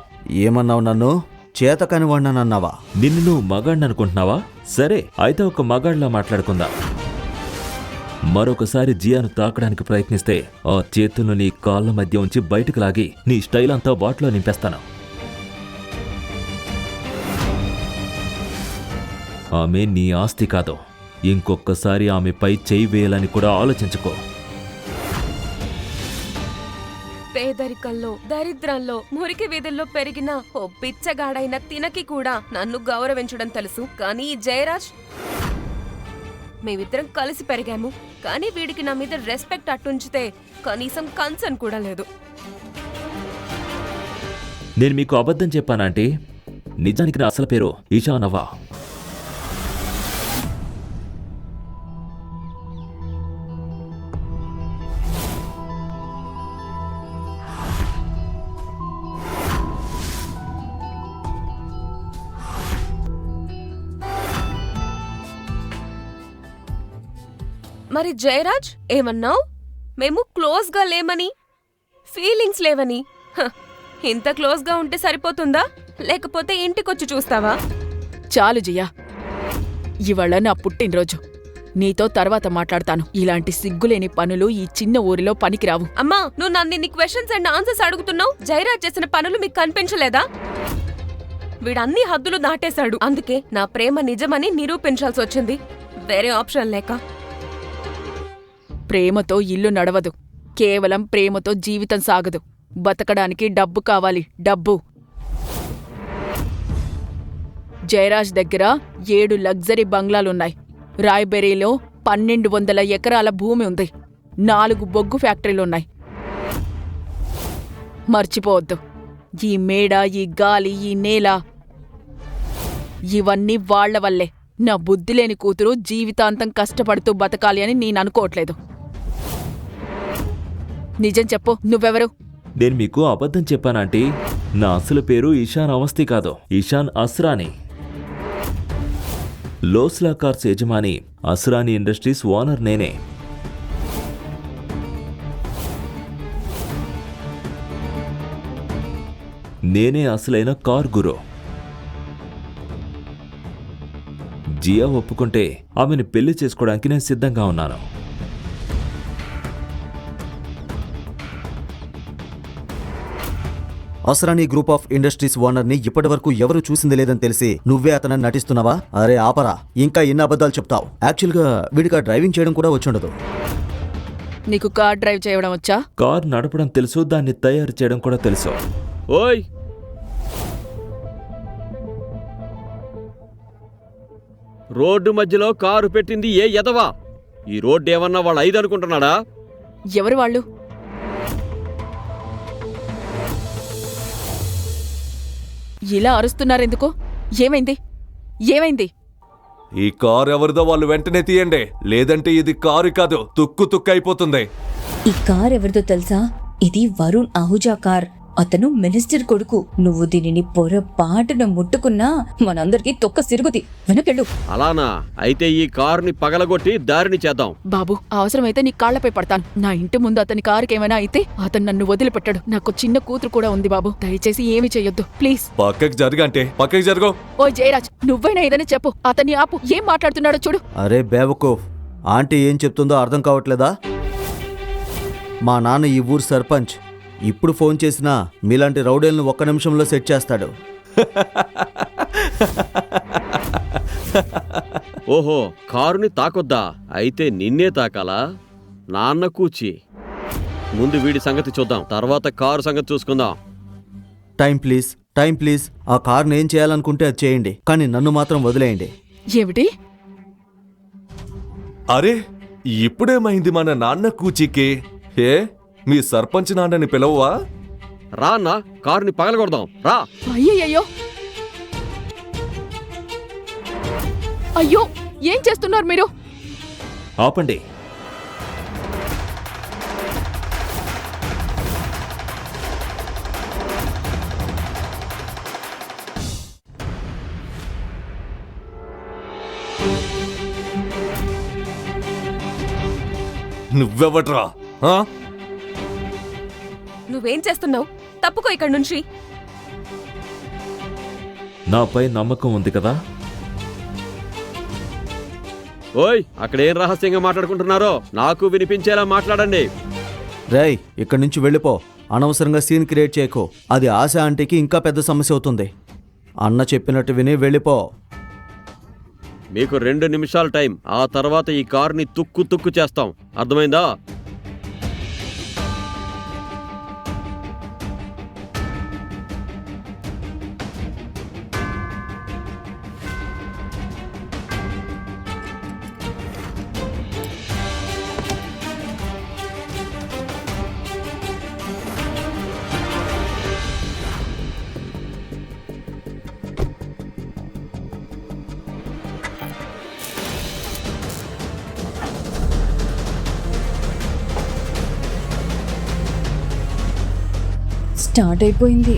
ఏమన్నావు? నన్ను చేతకాని వాడినన్నావా? నిన్ను నువ్వు మగాడిని అనుకుంటున్నావా? సరే, అయితే ఒక మగాడిలా మాట్లాడుకుందాం. మరొకసారి జియాను తాకడానికి ప్రయత్నిస్తే ఆ చేతులను నీ కాళ్ళ మధ్య ఉంచి బయటకు లాగి నీ స్టైల్ అంతా బాటిలో నింపేస్తాను. ఆమె నీ ఆస్తి కాదు. ఇంకొకసారి ఆమెపై చేయి వేయాలని కూడా ఆలోచించుకో. పేదరికంలో, దరిద్రంలో, మురికి వీధుల్లో పెరిగిన ఓ పిచ్చగాడైన తినకి కూడా నన్ను గౌరవించడం తెలుసు. కానీ ఈ జయరాజ్, మేమిద్దరం కలిసి పెరిగాము, కానీ వీడికి నా మీద రెస్పెక్ట్ అట్టుంచితే కనీసం కన్సర్న్ కూడా లేదు. నేను మీకు అబద్ధం చెప్పానంటే నిజానికి నా అసలు పేరు ఈశానవా. మరి జయరాజ్ ఏమన్నావు? మేము క్లోజ్గా లేమని, ఫీలింగ్స్ లేవని. ఇంత క్లోజ్గా ఉంటే సరిపోతుందా, లేకపోతే ఇంటికొచ్చి చూస్తావా? చాలు జియా, ఇవాళ నా పుట్టినరోజు. నీతో తర్వాత మాట్లాడతాను. ఇలాంటి సిగ్గులేని పనులు ఈ చిన్న ఊరిలో పనికిరావు. అమ్మా, నువ్వు నన్ను ఇన్ని క్వశ్చన్స్ అండ్ ఆన్సర్స్ అడుగుతున్నావు. జయరాజ్ చేసిన పనులు మీకు కనిపించలేదా? వీడన్ని హద్దులు దాటేశాడు. అందుకే నా ప్రేమ నిజమని నిరూపించాల్సి వచ్చింది, వేరే ఆప్షన్ లేక. ప్రేమతో ఇల్లు నడవదు, కేవలం ప్రేమతో జీవితం సాగదు. బతకడానికి డబ్బు కావాలి, డబ్బు. జయరాజ్ దగ్గర 7 లగ్జరీ బంగ్లాలున్నాయి. రాయ్బెరీలో 1200 ఎకరాల భూమి ఉంది. 4 బొగ్గు ఫ్యాక్టరీలున్నాయి. మర్చిపోవద్దు, ఈ మేడ, ఈ గాలి, ఈ నేల ఇవన్నీ వాళ్ల వల్లే. నా బుద్ధిలేని కూతురు జీవితాంతం కష్టపడుతూ బతకాలి అని నేననుకోవట్లేదు. నిజం చెప్పు, నువ్వెవరు? నేను మీకు అబద్ధం చెప్పానంటీ. నా అసలు పేరు ఇషాన్ అవస్థి కాదు, ఇషాన్ అస్రానీ. లోస్లా కార్స్ యజమాని, అస్రానీ ఇండస్ట్రీస్ ఓనర్ నేనే. నేనే అసలైన కార్ గురు. జియా ఒప్పుకుంటే ఆమెను పెళ్లి చేసుకోవడానికి నేను సిద్ధంగా ఉన్నాను. అస్రానీ గ్రూప్ ఆఫ్ ఇండస్ట్రీస్ ఓనర్ని ఇప్పటివరకు ఎవరు చూసింది లేదని తెలిసి నువ్వే అతనని నటిస్తున్నావా? అరే ఆపరా, ఇంకా ఎన్ని అబద్ధాలు చెప్తావు? యాక్చువల్గా వీడికి డ్రైవింగ్ చేయడం కూడా వచ్చుండదు. నీకు కార్ డ్రైవ్ చేయడం వచ్చా? కార్ నడపడం తెలుసు, దాన్ని తయారు చేయడం కూడా తెలుసు. ఓయ్, రోడ్డు మధ్యలో కారు పెట్టింది ఏ ఎదవా? ఈ రోడ్డు ఏమన్నా వాళ్ళు 5 అనుకుంటున్నాడా? ఎవరు వాళ్ళు? ఇలా అరుస్తున్నారెందుకు? ఏమైంది? ఏమైంది? ఈ కారు ఎవరిదో వాళ్ళు వెంటనే తీయండి, లేదంటే ఇది కారు కాదు, తుక్కు తుక్కు అయిపోతుంది. ఈ కార్ ఎవరిదో తెలుసా? ఇది వరుణ్ అహూజా కార్. అతను మినిస్టర్ కొడుకు. నువ్వు దీనిని పొరపాటున ముట్టుకున్నా మనందరికీ తొక్క సిరుగుతి. వెనకెళ్ళు. అలానా? అయితే ఈ కారుని పగలగొట్టి దారిని చేద్దాం. బాబు, అవసరమైతే నీ కాళ్లపై పడతాను. నా ఇంటి ముందు అతని కారుకేమైనా అయితే అతను నన్ను వదిలిపెట్టాడు. నాకు చిన్న కూతురు కూడా ఉంది బాబు, దయచేసి ఏమి చెయ్యొద్దు ప్లీజ్. పక్కకి జరగంటే పక్కకి జరగో. ఓ జయరాజ్, నువ్వైనా ఏదైనా చెప్పు. అతన్ని ఆపు. ఏం మాట్లాడుతున్నాడో చూడు. అరే బేవకూఫ్, ఆంటీ ఏం చెప్తుందో అర్థం కావట్లేదా? మా నాన్న ఈ ఊరు సర్పంచ్. ఇప్పుడు ఫోన్ చేసినా మీలాంటి రౌడీలను 1 నిమిషంలో సెట్ చేస్తాడు. ఓహో, కారుని తాకొద్దా? అయితే నిన్నే తాకాలా? నాన్న కూచి. ముందు వీడి సంగతి చూద్దాం, తర్వాత కారు సంగతి చూసుకుందాం. Time please, time please. ఆ కార్ని ఏం చేయాలనుకుంటే అది చేయండి, కానీ నన్ను మాత్రం వదిలేయండి. ఏమిటి? అరే, ఇప్పుడేమైంది మన నాన్న కూచికి? హే, మీ సర్పంచ్ నాన్నని పిలవవా? రా అన్న, కారుని పగలగొడదాం రా. అయ్యయ్యో, అయ్యో, ఏం చేస్తున్నారు మీరు? ఆపండి. నువ్వెవట్రా? నువ్వేం చేస్తున్నావు? తప్పుకో ఇక్కడి నుంచి. నాపై నమ్మకం ఉంది కదా? ఓయ్, అక్కడేం రహస్యంగా మాట్లాడుకుంటున్నారో నాకు వినిపించేలా మాట్లాడండి. రేయ్, ఇక్కడి నుంచి వెళ్ళిపో. అనవసరంగా సీన్ క్రియేట్ చేయకు. అది ఆశ ఆంటీకి ఇంకా పెద్ద సమస్య అవుతుంది. అన్న చెప్పినట్టు విని వెళ్ళిపో. మీకు 2 నిమిషాల టైం. ఆ తర్వాత ఈ కారుని తుక్కు తుక్కు చేస్తాం, అర్థమైందా? స్టార్ట్ అయిపోయింది.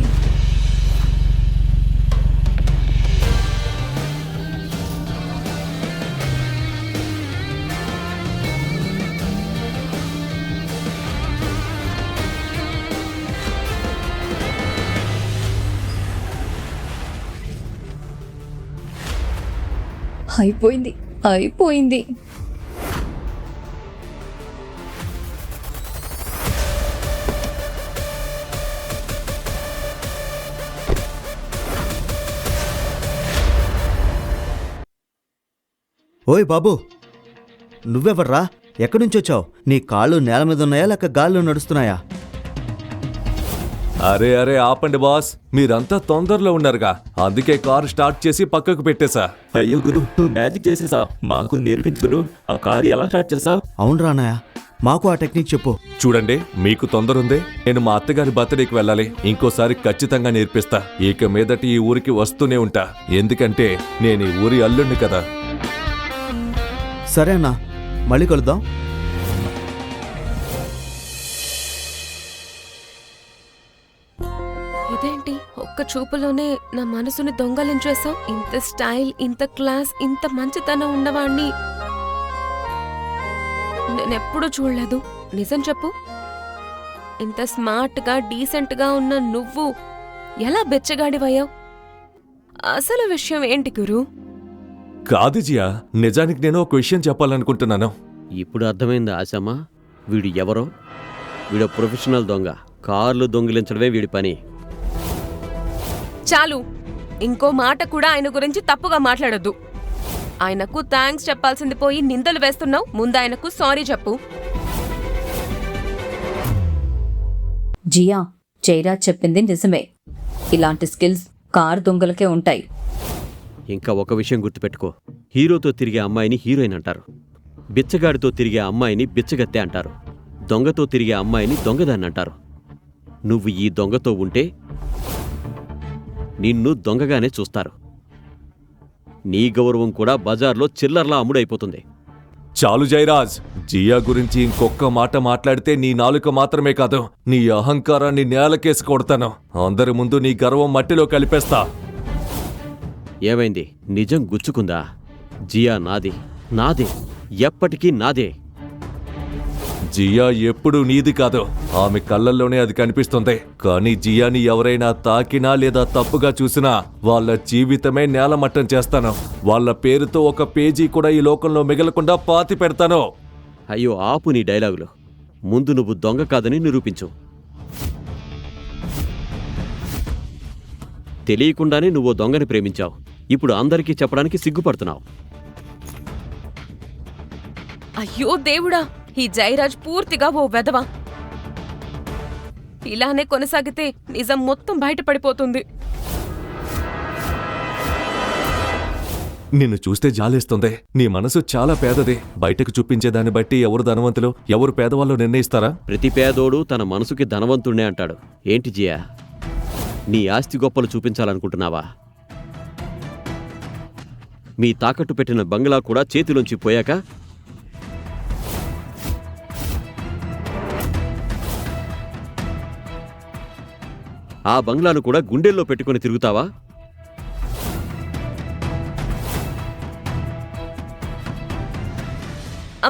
అయిపోయింది, అయిపోయింది. ఓయ్ బాబు, నువ్వెవర్రా? ఎక్కడి నుంచి వచ్చావు? నీ కాళ్ళు నేల మీద ఉన్నాయా లేక గాల్లో నడుస్తున్నాయా? అరే అరే ఆపండి బాస్, మీరంతా తొందరలో ఉన్నారుగా, అందుకే కారు స్టార్ట్ చేసి పక్కకు పెట్టేశా. అయ్యో గురు, మ్యాజిక్ చేసేసా, మాకు నేర్పించు గురు. ఆ కారు ఎలా స్టార్ట్ చేసావు? అవునరా అన్నయ్య, మాకు ఆ టెక్నిక్ చెప్పు. చూడండి, మీకు తొందర ఉంది, నేను మా అత్తగారి బర్త్డేకి వెళ్ళాలి. ఇంకోసారి ఖచ్చితంగా నేర్పిస్తా. ఇక మీదటి ఈ ఊరికి వస్తూనే ఉంటా, ఎందుకంటే నేను ఈ ఊరి అల్లుడిని కదా. సరే అన్నా, మళ్ళీ కలుద్దాం. ఇదేంటి, ఒక్క చూపులోనే నా మనసుని దొంగలించేసావు? ఇంత స్టైల్, ఇంత క్లాస్, ఇంత మంచితనం ఉన్నవాణ్ణి నేనెప్పుడూ చూడలేదు. నిజం చెప్పు, ఇంత స్మార్ట్ గా డీసెంట్ గా ఉన్న నువ్వు ఎలా బెచ్చగాడివయ్యావు? అసలు విషయం ఏంటి గురు? కాదు జియా, నిజానికి నేను ఒక విషయం చెప్పాలనుకుంటున్నాను. ఇప్పుడు అర్థమైంది ఆశమ్మ, వీడు ఎవరో? వీడు ప్రొఫెషనల్ దొంగ. కార్లు దొంగిలించడమే వీడి పని. చాలు, ఇంకో మాట కూడా ఆయన గురించి తప్పుగా మాట్లాడొద్దు. ఆయనకు థ్యాంక్స్ చెప్పాల్సింది పోయి నిందలు వేస్తున్నావు. ముందు ఆయనకు సారీ చెప్పు. జియా, జయరాజ్ చెప్పింది నిజమే. ఇలాంటి స్కిల్స్ కార్ దొంగలకే ఉంటాయి. ఇంకా ఒక విషయం గుర్తుపెట్టుకో, హీరోతో తిరిగే అమ్మాయిని హీరోయిన్ అంటారు, బిచ్చగాడితో తిరిగే అమ్మాయిని బిచ్చగత్తె అంటారు, దొంగతో తిరిగే అమ్మాయిని దొంగదాన్ని అంటారు. నువ్వు ఈ దొంగతో ఉంటే నిన్ను దొంగగానే చూస్తారు. నీ గౌరవం కూడా బజార్లో చిల్లర్లా అమ్ముడైపోతుంది. చాలు జయరాజ్, జియా గురించి ఇంకొక్క మాట మాట్లాడితే నీ నాలుక మాత్రమే కాదు, నీ అహంకారాన్ని నేలకేసి కొడతాను. అందరి ముందు నీ గర్వం మట్టిలో కలిపేస్తా. ఏమైంది, నిజం గుచ్చుకుందా? జియా నాది, నాదే, ఎప్పటికీ నాదే. జియా ఎప్పుడు నీది కాదు, ఆమె కళ్ళల్లోనే అది కనిపిస్తుంది. కానీ జియాని ఎవరైనా తాకినా లేదా తప్పుగా చూసినా వాళ్ళ జీవితమే నేలమట్టం చేస్తాను. వాళ్ళ పేరుతో ఒక పేజీ కూడా ఈ లోకంలో మిగలకుండా పాతి పెడతాను. అయ్యో ఆపు నీ డైలాగులు. ముందు నువ్వు దొంగ కాదని నిరూపించు. తెలియకుండానే నువ్వు దొంగని ప్రేమించావు. ఇప్పుడు అందరికీ చెప్పడానికి సిగ్గుపడుతున్నావు. అయ్యో దేవుడా, ఈ జయరాజ్ పూర్తిగా ఓ వెధవ. ఇలానే కొనసాగితే నిజం మొత్తం బయటపడిపోతుంది. నిన్ను చూస్తే జాలేస్తుంది. నీ మనసు చాలా పేదది. బయటకు చూపించేదాన్ని బట్టి ఎవరు ధనవంతులు, ఎవరు పేదవాళ్ళు నిర్ణయిస్తారా? ప్రతి పేదోడు తన మనసుకి ధనవంతుడినే అంటాడు. ఏంటి జియా, నీ ఆస్తి గొప్పలు చూపించాలనుకుంటున్నావా? మీ తాకట్టు పెట్టిన బంగ్లా కూడా చేతిలోంచి పోయాక ఆ బంగ్లాను కూడా గుండెల్లో పెట్టుకుని తిరుగుతావా?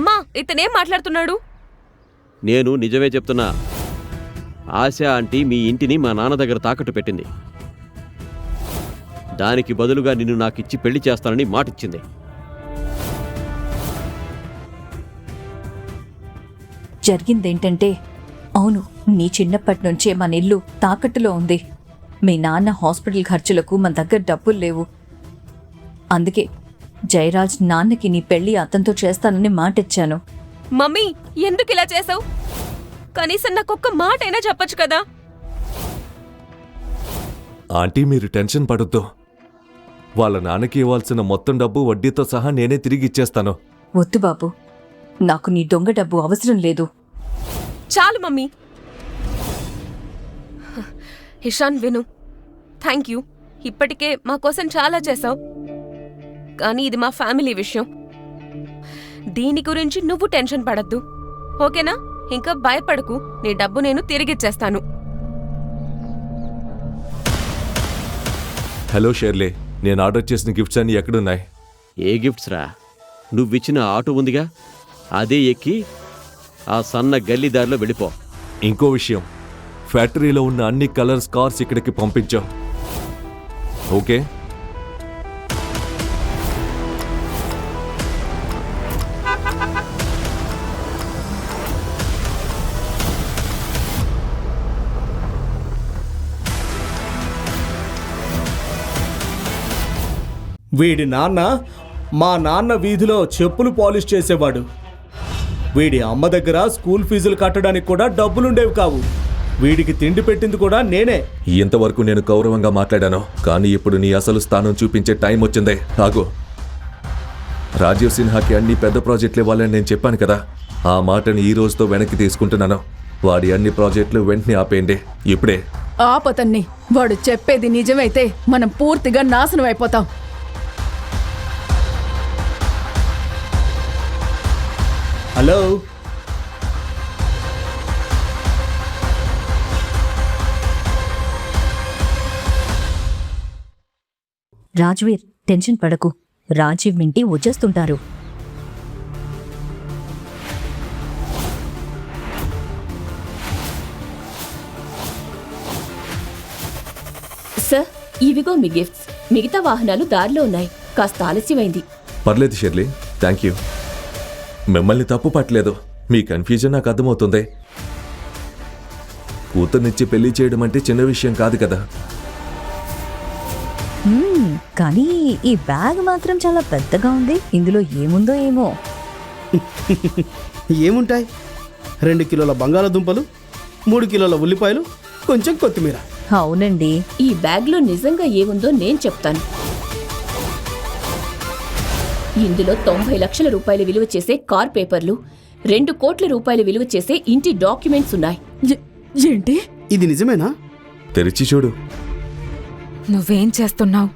అమ్మా, ఇతనేం మాట్లాడుతున్నాడు? నేను నిజమే చెప్తున్నా. ఆశ ఆంటీ మీ ఇంటిని మా నాన్న దగ్గర తాకట్టు పెట్టింది. దానికి బదులుగా నిన్ను నాకిచ్చి పెళ్లి చేస్తానని మాటిచ్చింది. జరిగిందేంటంటే, అవును, నీ చిన్నప్పటి నుంచే మన ఇల్లు తాకట్టులో ఉంది. మీ నాన్న హాస్పిటల్ ఖర్చులకు మన దగ్గర డబ్బులు లేవు. అందుకే జయరాజ్ నాన్నకి నీ పెళ్లి అతనితో చేస్తానని మాటిచ్చాను. మమ్మీ, ఎందుకు ఇలా చేసావు? కనీసం నాకొక్క మాట అయినా చెప్పొచ్చు కదా. ఆంటీ, మీరు టెన్షన్ పడొద్దు. వాళ్ళ నాన్నకి ఇవ్వాల్సిన మొత్తం డబ్బు వడ్డీతో సహా నేనే తిరిగి ఇచ్చేస్తాను. వద్దు బాబు, నాకు నీ దొంగ డబ్బు అవసరం లేదు. చాలు మమ్మీ. ఇషాన్, విను, థ్యాంక్ యూ. ఇప్పటికే మా కోసం చాలా చేసావు. కానీ ఇది మా ఫ్యామిలీ విషయం. దీని గురించి నువ్వు టెన్షన్ పడద్దు, ఓకేనా? ఇంకా భయపడకు. నీ డబ్బు నేను తిరిగిచ్చేస్తాను. హలో షెర్లీ, నేను ఆర్డర్ చేసిన గిఫ్ట్స్ అన్ని ఎక్కడున్నాయి? ఏ గిఫ్ట్స్ రా? నువ్విచ్చిన ఆటో ఉందిగా, అదే ఎక్కి ఆ సన్న గల్లీదారిలో వెళ్ళిపో. ఇంకో విషయం, ఫ్యాక్టరీలో ఉన్న అన్ని కలర్స్ కార్స్ ఇక్కడికి పంపించాం, ఓకే? వీడి నాన్న మా నాన్న వీధిలో చెప్పులు పాలిష్ చేసేవాడు. వీడి అమ్మ దగ్గర స్కూల్ ఫీజులు కట్టడానికి కూడా డబ్బులుండేవి కావు. వీడికి తిండి పెట్టింది కూడా నేనే. ఇంతవరకు నేను గౌరవంగా మాట్లాడాను, కానీ ఇప్పుడు నీ అసలు స్థానం చూపించే టైం వచ్చిందే. ఆగు. రాజీవ్ సిన్హాకి అన్ని పెద్ద ప్రాజెక్టులు ఇవ్వాలని నేను చెప్పాను కదా, ఆ మాటని ఈ రోజుతో వెనక్కి తీసుకుంటున్నాను. వాడి అన్ని ప్రాజెక్టులు వెంటనే ఆపేయండి ఇప్పుడే. ఆపతన్ని. వాడు చెప్పేది నిజమైతే మనం పూర్తిగా నాశనం అయిపోతాం. హలో, రాజ్వీర్, టెన్షన్ పడకు. రాజీవ్ వింటి వచ్చేస్తుంటారు. సార్, ఇవిగో మీ గిఫ్ట్స్. మిగతా వాహనాలు దారిలో ఉన్నాయి. కాస్త ఆలస్యమైంది. పర్లేదు షెర్లీ, థ్యాంక్ యూ. మిమ్మల్ని తప్పు పట్టలేదు. మీ కన్ఫ్యూజన్ నాకు అర్థమవుతుంది. కూతుర్నిచ్చి పెళ్లి చేయడం అంటే చిన్న విషయం కాదు కదా. కానీ ఈ బ్యాగ్ మాత్రం చాలా పెద్దగా ఉంది. ఇందులో ఏముందో ఏమో. ఏముంటాయి? 2 కిలోల బంగాళాదుంపలు, 3 కిలోల ఉల్లిపాయలు, కొంచెం కొత్తిమీర. అవునండి. ఈ బ్యాగ్లో నిజంగా ఏముందో నేను చెప్తాను. ఇందులో 90 లక్షల రూపాయలు విలువ చేసే కార్ పేపర్లు, 2 కోట్ల రూపాయలు విలువ చేసే ఇంటి డాక్యుమెంట్స్ ఉన్నాయి. ఏంటి? ఇది నిజమేనా? తెరిచి చూడు. నువ్వేం చేస్తున్నావు?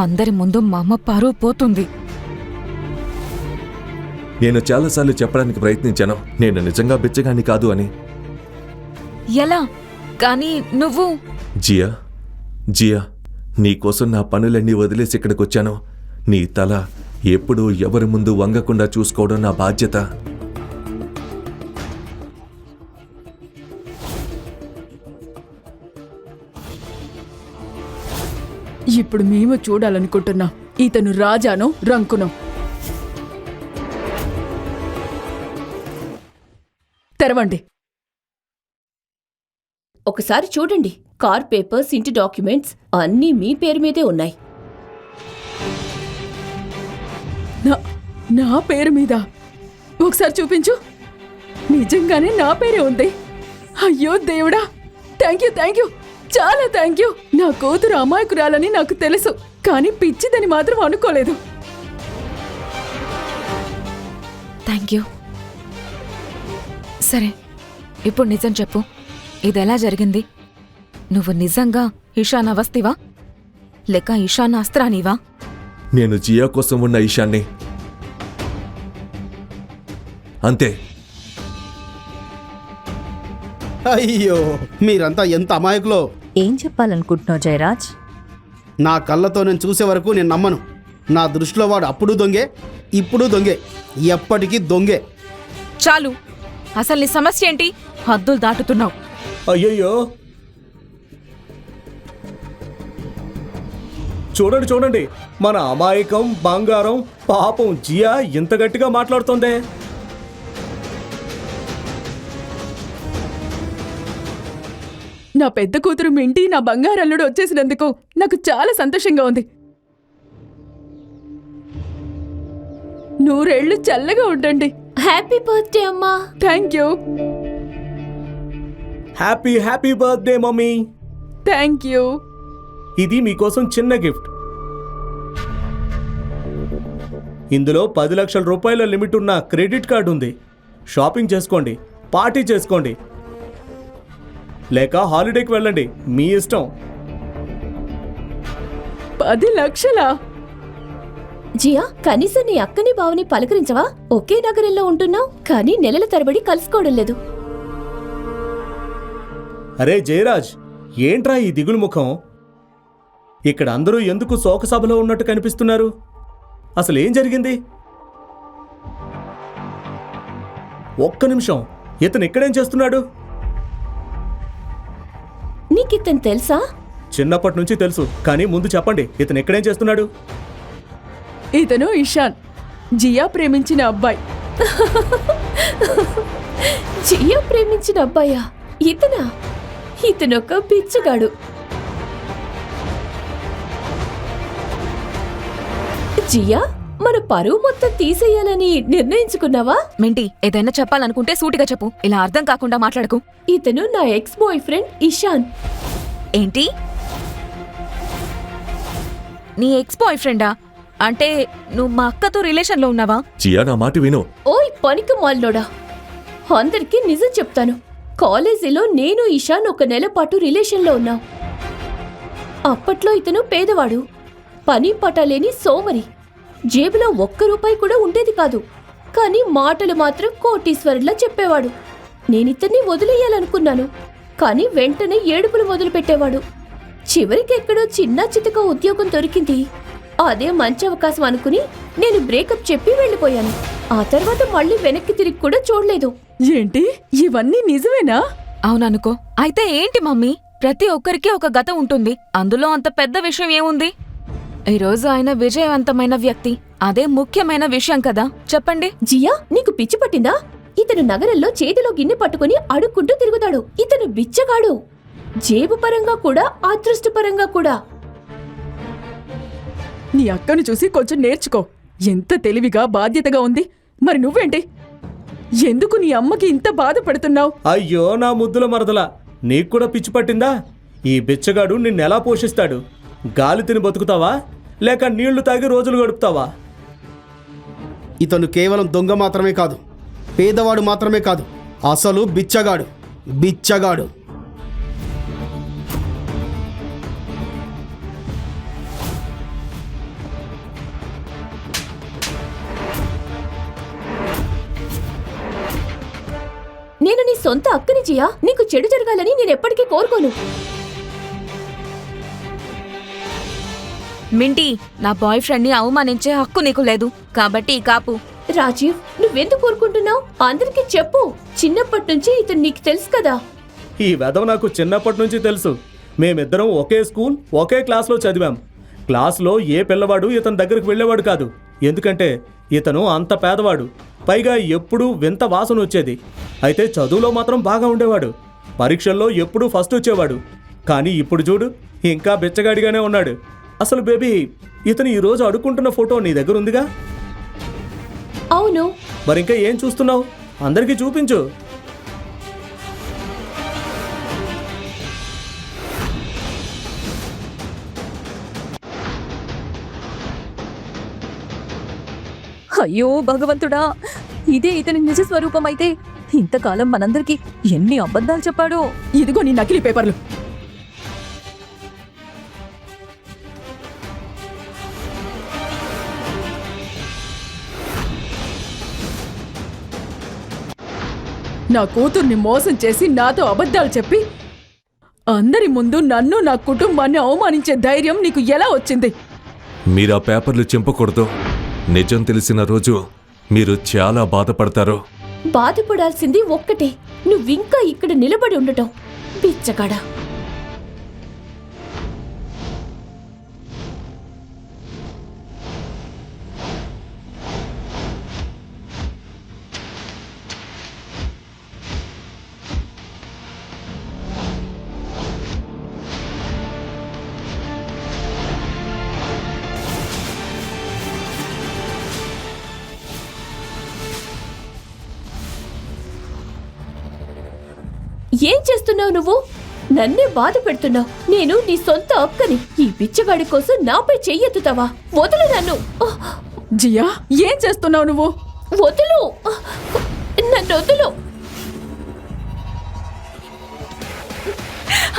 అందరి ముందు మా అమ్మ పరువు పోతుంది. నేను చాలాసార్లు చెప్పడానికి ప్రయత్నించాను, నేను నిజంగా బిచ్చగాని కాదు అని. ఎలా? కానీ నువ్వు... జియా, నీకోసం నా పనులన్నీ వదిలేసి ఇక్కడికి వచ్చాను. నీ తల ఎప్పుడూ ఎవరి ముందు వంగకుండా చూసుకోవడం నా బాధ్యత. ఇప్పుడు మేము చూడాలనుకుంటున్నాం ఇతను రాజానో రంకునో. తెరవండి. ఒకసారి చూడండి. కార్ పేపర్స్, ఇంటి డాక్యుమెంట్స్ అన్నీ మీ పేరు మీదే ఉన్నాయి. నా పేరు మీద? ఒకసారి చూపించు. నిజంగానే నా పేరే ఉంది. అయ్యో దేవుడా, థ్యాంక్ యూ, చాలా థ్యాంక్ యూ. నా కూతురు అమాయకురాలని నాకు తెలుసు, కానీ పిచ్చిదని మాత్రం అనుకోలేదు. Thank you. సరే, ఇప్పుడు నిజం చెప్పు. ఇదెలా జరిగింది? నువ్వు నిజంగా ఇషాన్ అవస్థివా లేక ఇషాన్ అస్త్రానివా? నేను జియా కోసం ఉన్న ఈశాన్ని. అంతే. అయ్యో, మీరంతా ఎంత అమాయకులో. ఏం చెప్పాలనుకుంటున్నావు జయరాజ్? నా కళ్ళతో నేను చూసే వరకు నేను నమ్మను. నా దృష్టిలో వాడు అప్పుడు దొంగే, ఇప్పుడు దొంగే, ఎప్పటికీ దొంగే. చాలు. అసలు నీ సమస్య ఏంటి? హద్దులు దాటుతున్నావు. అయ్యయ్యో, చూడండి, మన అమాయకం బంగారం పాపం జియా ఇంత గట్టిగా మాట్లాడుతోందే. నా పెద్ద కూతురు మింటి నా బంగారల్లుడు వచ్చేసినందుకు నాకు చాలా సంతోషంగా ఉంది. 100 ఏళ్ళు చల్లగా ఉండండి. హ్యాపీ బర్త్డే అమ్మా. Thank you. Happy birthday mummy. Thank you. ఇది మీకోసం చిన్న గిఫ్ట్. ఇందులో 10 లక్షల రూపాయల లిమిట్ ఉన్న క్రెడిట్ కార్డు ఉంది. షాపింగ్ చేసుకోండి, పార్టీ చేసుకోండి, లేక హాలిడేకి వెళ్ళండి, మీ ఇష్టం. 10 లక్షలా? జియా, కనీసం నీ అక్కని బావని పలకరించవా? ఒకే నగరంలో ఉంటున్నావు, కానీ నెలల తరబడి కలుసుకోవడం లేదు. అరే జయరాజ్, ఏంట్రా ఈ దిగులు ముఖం? ఇక్కడ అందరూ ఎందుకు శోకసభలో ఉన్నట్టు కనిపిస్తున్నారు? అసలు ఏం జరిగింది? ఒక్క నిమిషం, ఇతను ఇక్కడేం చేస్తున్నాడు? నీకితను తెలుసా? చిన్నప్పటి నుంచి తెలుసు, కానీ ముందు చెప్పండి, ఇతను ఎక్కడేం చేస్తున్నాడు? ఇతను ఇషాన్, జియా ప్రేమించిన అబ్బాయి. జియా ప్రేమించిన అబ్బాయా? ఇతనా? ఇతనొక బిచ్చగాడు. జియా, మన పరువు మొత్తం తీసేయాలని నిర్ణయించుకున్నావా? మింటి ఏదైనా చెప్పాలనుకుంటే సూటిగా చెప్పు, ఇలా అర్థం కాకుండా మాట్లాడకు. ఇతను నా ఎక్స్ బాయ్ ఫ్రెండ్ ఇషాన్. ఏంటి? నీ ఎక్స్ బాయ్ ఫ్రెండా? అంటే నువ్వు మా అక్కతో రిలేషన్లో ఉన్నావా? జియా, నా మాట విను. ఓయ్ పనికి మాల్లోడా, అందరికీ నిజం చెప్తాను. కాలేజీలో నేను ఇషాన్ ఒక నెల పాటు రిలేషన్లో ఉన్నాం. అప్పట్లో ఇతను పేదవాడు, పని పటలేని సోమరి, జేబులో ఒక్క రూపాయి కూడా ఉండేది కాదు. కానీ మాటలు మాత్రం కోటీశ్వరులా చెప్పేవాడు. నేనితన్ని వదిలేయాలనుకున్నాను, కానీ వెంటనే ఏడుపులు మొదలుపెట్టేవాడు. చివరికి ఎక్కడో చిన్న చితక ఉద్యోగం దొరికింది. అదే మంచి అవకాశం అనుకుని నేను బ్రేకప్ చెప్పి వెళ్ళిపోయాను. ఆ తర్వాత మళ్ళీ వెనక్కి తిరిగి కూడా చూడలేదు. ఏంటి, ఇవన్నీ నిజమేనా? అవుననుకో. అయితే ఏంటి మమ్మీ, ప్రతి ఒక్కరికి ఒక గతం ఉంటుంది, అందులో అంత పెద్ద విషయం ఏముంది? ఈరోజు ఆయన విజయవంతమైన వ్యక్తి, అదే ముఖ్యమైన విషయం కదా. చెప్పండి. జియా, నీకు పిచ్చి పట్టిందా? ఇతను నగరంలో చేతిలో గిన్నె పట్టుకుని అడుక్కుంటూ తిరుగుతాడు. ఇతను బిచ్చగాడు, జేబు పరంగా కూడా అదృష్టపరంగా కూడా. నీ అక్కను చూసి కొంచెం నేర్చుకో. ఎంత తెలివిగా బాధ్యతగా ఉంది. మరి నువ్వేంటి? ఎందుకు నీ అమ్మకి ఇంత బాధపడుతున్నావు? అయ్యో నా ముద్దుల మరదలా, నీకు కూడా పిచ్చి పట్టిందా? ఈ బిచ్చగాడు నిన్నెలా పోషిస్తాడు? గాలి తిని బతుకుతావా, లేక నీళ్లు తాగి రోజులు గడుపుతావా? ఇతను కేవలం దొంగ మాత్రమే కాదు, పేదవాడు మాత్రమే కాదు, అసలు బిచ్చగాడు. బిచ్చగాడు. నేను నీ సొంత అక్కని జియా. నీకు చెడు జరగాలని నేనెప్పటికీ కోరుకోను. మింటి, నా బాయ్ ఫ్రెండ్ ని అవమానించే హక్కు నీకు లేదు, కాబట్టి ఈ కాపు. రాజీవ్, నువ్వెందుకు కోరుకుంటున్నావు? అందరికీ చెప్పు. చిన్నప్పటి నుంచి ఇతను నీకు తెలుసు కదా. ఈ వెధవ నాకు చిన్నప్పటి నుంచి తెలుసు. మేమిద్దరం ఒకే స్కూల్, ఒకే క్లాస్లో చదివాం. క్లాస్లో ఏ పిల్లవాడు ఇతని దగ్గరకు వెళ్ళేవాడు కాదు, ఎందుకంటే ఇతను అంత పేదవాడు. పైగా ఎప్పుడూ వింత వాసన వచ్చేది. అయితే చదువులో మాత్రం బాగా ఉండేవాడు, పరీక్షల్లో ఎప్పుడూ ఫస్ట్ వచ్చేవాడు. కానీ ఇప్పుడు చూడు, ఇంకా బిచ్చగాడిగానే ఉన్నాడు. అసలు బేబీ, ఇతను ఈరోజు అడుక్కుంటున్న ఫోటో నీ దగ్గర ఉందిగా? అవును. మరింకా ఏం చూస్తున్నావు? అందరికీ చూపించు. అయ్యో భగవంతుడా, ఇదే ఇతని నిజ స్వరూపం అయితే ఇంతకాలం మనందరికీ ఎన్ని అబద్ధాలు చెప్పాడో. ఇదిగో నీ నకిలీ పేపర్లు. నా కూతుర్ని మోసం చేసి నాతో అబద్ధాలు చెప్పి అందరి ముందు నన్ను నా కుటుంబాన్ని అవమానించే ధైర్యం నీకు ఎలా వచ్చింది? మీరు ఆ పేపర్లు చింపకూడదు. నిజం తెలిసిన రోజు మీరు చాలా బాధపడతారు. బాధపడాల్సింది ఒక్కటే, నువ్వింకా ఇక్కడ నిలబడి ఉండటం. పిచ్చగాడా. ఏం చేస్తున్నావు నువ్వు? నన్నే బాధ పెడుతున్నావు. నేను నీ సొంత అక్కని. ఈ పిచ్చగాడి కోసం నాపై చెయ్యెత్తుతావా? వదులు నన్ను. జియా, ఏం చేస్తున్నావు నువ్వు? వదులు, నన్ను వదులు.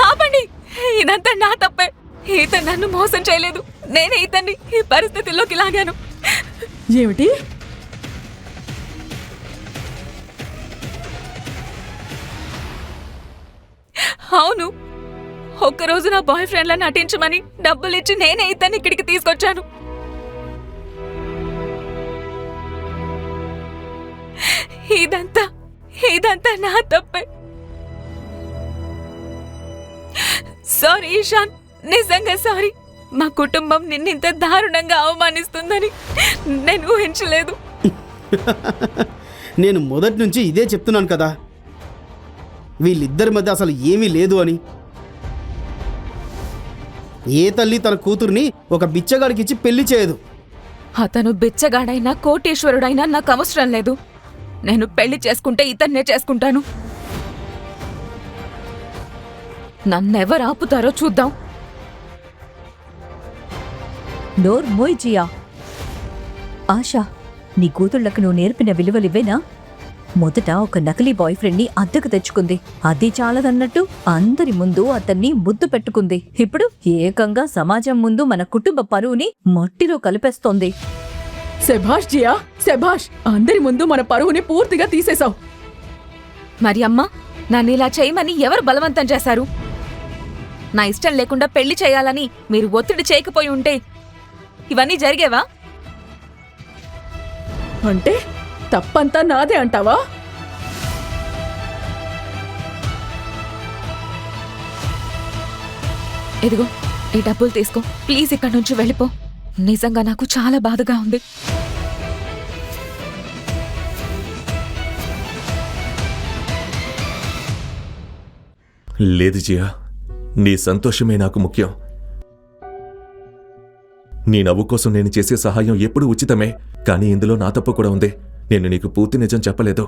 ఆపండి, ఇదంతా నా తప్పే. ఇతను నన్ను మోసం చేయలేదు, నేనే ఇతన్ని ఈ పరిస్థితుల్లోకి లాగాను. ఏమిటి? అవును, ఒక్కరోజు నా బాయ్ ఫ్రెండ్లా నటించమని డబ్బులిచ్చి నేనే ఇతన్ని ఇక్కడికి తీసుకొచ్చాను. ఇదంతా నా తప్పే. సారీ ఇషాన్, నిజంగా సారీ. మా కుటుంబం నిన్నింత దారుణంగా అవమానిస్తుందని నేను ఊహించలేదు. నేను మొదటి నుంచి ఇదే చెప్తున్నాను కదా, వీళ్ళిద్దరి మధ్య అసలు ఏమీ లేదు అని. ఏ తల్లి తన కూతుర్ని ఒక బిచ్చగాడికిచ్చి పెళ్లి చేయదు. అతను బిచ్చగాడైనా కోటీశ్వరుడైనా నాకు అవసరం లేదు. నేను పెళ్లి చేసుకుంటే ఇతన్నే చేసుకుంటాను. నన్నెవరు ఆపుతారో చూద్దాం. నోర్ మోయ్ జియా. ఆశా, నీ కూతుళ్లకు నువ్వు నేర్పిన విలువలివ్వేనా? మొదట ఒక నకిలీ బాయ్ ఫ్రెండ్ ని అద్దెకు తెచ్చుకుంది. అది చాలదన్నట్టు అందరి ముందు అతన్ని ముద్దు పెట్టుకుంది. ఇప్పుడు ఏకంగా సమాజం ముందు మన కుటుంబ పరువుని మట్టిలో కలిపేస్తోంది. శభాష్ జియా, శభాష్. అందరి ముందు మన పరువుని పూర్తిగా తీసేశావు. మరి అమ్మా, నన్నిలా చేయమని ఎవరు బలవంతం చేశారు? నా ఇష్టం లేకుండా పెళ్లి చేయాలని మీరు ఒత్తిడి చేయకపోయి ఉంటే ఇవన్నీ జరిగేవా? అంటే తప్పంతా నాదే అంటావా? ఇదిగో ఈ డబ్బులు తీసుకో. ప్లీజ్ ఇక్కడి నుంచి వెళ్ళిపో. నిజంగా నాకు చాలా బాధగా ఉంది. లేదు జియా, నీ సంతోషమే నాకు ముఖ్యం. నీ నవ్వు కోసం నేను చేసే సహాయం ఎప్పుడూ ఉచితమే. కానీ ఇందులో నా తప్పు కూడా ఉంది. నేను నీకు పూర్తి నిజం చెప్పలేదు.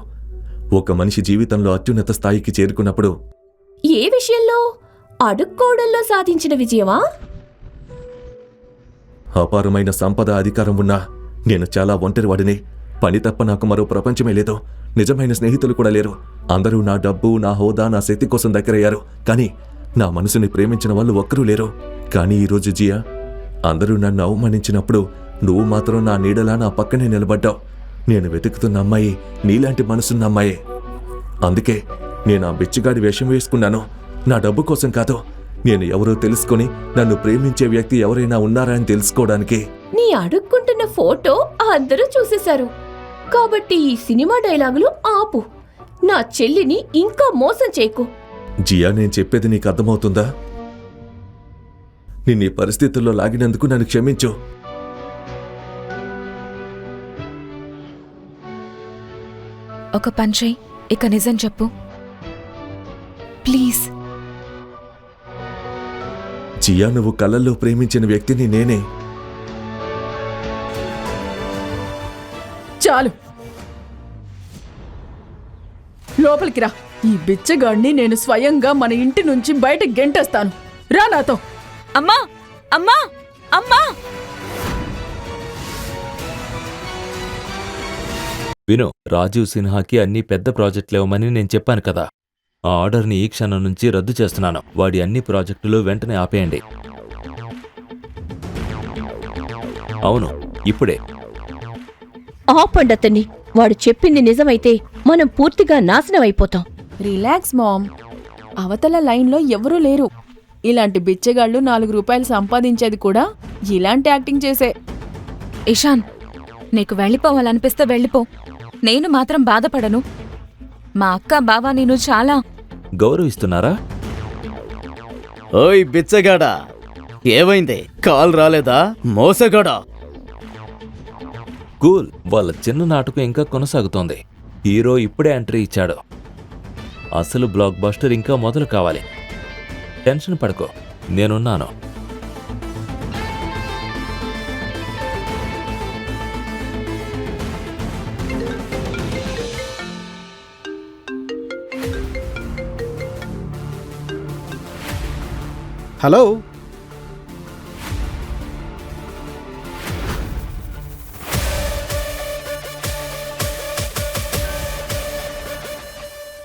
ఒక మనిషి జీవితంలో అత్యున్నత స్థాయికి చేరుకున్నప్పుడు ఏ విషయంలో? అడుక్కోవడంలో సాధించిన విజయమా? అపారమైన సంపద, అధికారం ఉన్నా నేను చాలా ఒంటరివాడిని. పని తప్ప నాకు మరో ప్రపంచమే లేదు. నిజమైన స్నేహితులు కూడా లేరు. అందరూ నా డబ్బు, నా హోదా, నా శక్తి కోసం దగ్గరయ్యారు. కానీ నా మనసుని ప్రేమించిన వాళ్ళు ఒక్కరూ లేరు. కానీ ఈరోజు జియా, అందరూ నన్ను అవమానించినప్పుడు నువ్వు మాత్రం నా నీడలా నా పక్కనే నిలబడ్డావు. నేను వెతుకుతున్న అమ్మాయి నీలాంటి మనసున్న అమ్మాయే. అందుకే నేను ఆ బిచ్చగాడి వేషం వేసుకున్నాను. నా డబ్బు కోసం కాదు, నేను ఎవరో తెలుసుకొని నన్ను ప్రేమించే వ్యక్తి ఎవరైనా ఉన్నారా అని తెలుసుకోవడానికి. నీ అడుక్కుంటున్న ఫోటో అందరూ చూసేశారు కాబట్టి ఈ సినిమా డైలాగులు ఆపు. నా చెల్లిని ఇంకా మోసం చేయకు. జియా, నేను చెప్పేది నీకు అర్థమవుతుందా? నిన్ను ఈ పరిస్థితుల్లో లాగినందుకు నన్ను క్షమించు. ఒక పంచై, ఇక నిజం చెప్పు ప్లీజ్. జియా, నువ్వు కలల్లో ప్రేమించిన వ్యక్తిని నేనే. చాలు, లోపలికి రా. ఈ బిచ్చగాడిని నేను స్వయంగా మన ఇంటి నుంచి బయట గెంటేస్తాను. రా నాతో. అమ్మా, అమ్మా, అమ్మా! విను, రాజీవ్ సిన్హాకి అన్ని పెద్ద ప్రాజెక్టులేవమని నేను చెప్పాను కదా. ఆ ఆర్డర్ని ఈ క్షణం నుంచి రద్దు చేస్తున్నాను. వాడి అన్ని ప్రాజెక్టులు వెంటనే ఆపేయండి. అవును, ఇప్పుడే. ఆపండి అతన్ని. వాడు చెప్పింది నిజమైతే మనం పూర్తిగా నాశనం అయిపోతాం. Relax mom. అవతల లైన్లో ఎవరూ లేరు. ఇలాంటి బిచ్చగాళ్ళు 4 రూపాయలు సంపాదించేది కూడా ఇలాంటి యాక్టింగ్ చేసే. ఇషాన్, నీకు వెళ్ళిపోవాలనిపిస్తే వెళ్ళిపో. నేను మాత్రం బాధపడను. మా అక్క, బావ నేను చాలా గౌరవిస్తున్నారా? ఓయ్ బిచ్చగాడా, ఏమైంది? కాల్ రాలేదా? మోసగాడా. కూల్. వాళ్ళ చిన్న నాటకం ఇంకా కొనసాగుతోంది. హీరో ఇప్పుడే ఎంట్రీ ఇచ్చాడు. అసలు బ్లాక్ బస్టర్ ఇంకా మొదలు కావాలి. టెన్షన్ పడుకో, నేనున్నాను. హలో,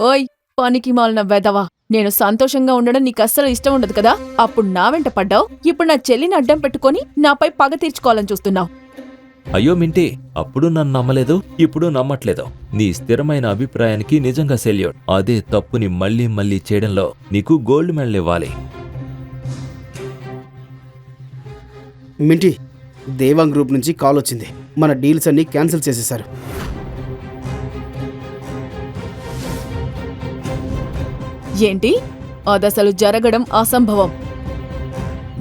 ఓయ్ పనికి మాలిన వెదవా, నేను సంతోషంగా ఉండడం నీకు అస్సలు ఇష్టం ఉండదు కదా. అప్పుడు నా వెంట పడ్డావు. ఇప్పుడు నా చెల్లిని అడ్డం పెట్టుకొని నాపై పగ తీర్చుకోవాలని చూస్తున్నావు. అయ్యో మింటి, అప్పుడు నన్ను నమ్మలేదు, ఇప్పుడు నమ్మట్లేదు. నీ స్థిరమైన అభిప్రాయానికి నిజంగా సెల్యూట్. అదే తప్పుని మళ్ళీ మళ్ళీ చేయడంలో నీకు గోల్డ్ మెడల్ ఇవ్వాలి. మింటి, దేవాంగ్ గ్రూప్ నుంచి కాల్ వచ్చింది. మన డీల్స్ అన్ని క్యాన్సిల్ చేసేశారు. ఏంటి? అదసలు జరగడం అసంభవం.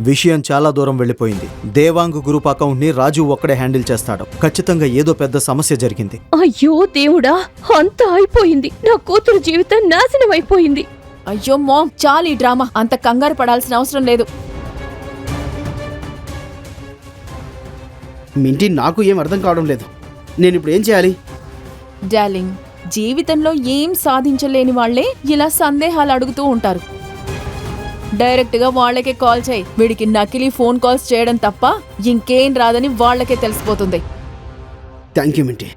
విషయం చాలా దూరం వెళ్ళిపోయింది. దేవాంగ్ గ్రూప్ అకౌంట్ని రాజు ఒక్కడే హ్యాండిల్ చేస్తాడు. ఖచ్చితంగా ఏదో పెద్ద సమస్య జరిగింది. అయ్యో దేవుడా, అంతా అయిపోయింది. నా కూతురు జీవితం నాశనం అయిపోయింది. అయ్యో మామ్, చాలు ఈ డ్రామా. అంత కంగారు పడాల్సిన అవసరం లేదు. మింటి నాకు ఏం అర్థం కావడం లేదు. నేను ఇప్పుడు ఏం చేయాలి? డార్లింగ్, జీవితంలో ఏం సాధించలేని వాళ్లే ఇలా సందేహాలు అడుగుతూ ఉంటారు. డైరెక్ట్గా వాళ్ళకే కాల్ చేయి. వీడికి నకిలీ ఫోన్ కాల్స్ చేయడం తప్ప ఇంకేం రాదని వాళ్ళకే తెలిసిపోతుంది. Thank you Minti.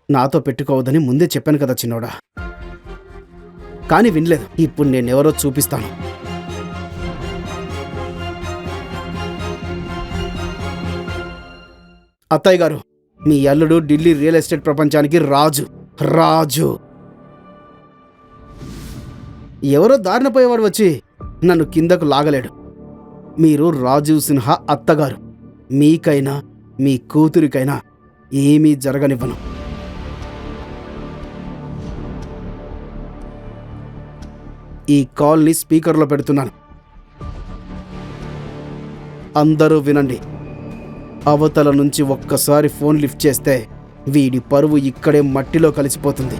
నాతో పెట్టుకోవద్దని ముందే చెప్పాను కదా చిన్నోడా, కానీ వినలేదు. ఇప్పుడు నేనెవరో చూపిస్తాను. అత్తయ్య గారు, మీ అల్లుడు ఢిల్లీ రియల్ ఎస్టేట్ ప్రపంచానికి రాజు. రాజు ఎవరో దారిన పోయేవాడు వచ్చి నన్ను కిందకు లాగలేడు. మీరు రాజీవ్ సిన్హా అత్తగారు. మీకైనా మీ కూతురికైనా ఏమీ జరగనివ్వను. ఈ కాల్ని స్పీకర్లో పెడుతున్నాను. అందరూ వినండి. అవతల నుంచి ఒక్కసారి ఫోన్ లిఫ్ట్ చేస్తే వీడి పరువు ఇక్కడే మట్టిలో కలిసిపోతుంది.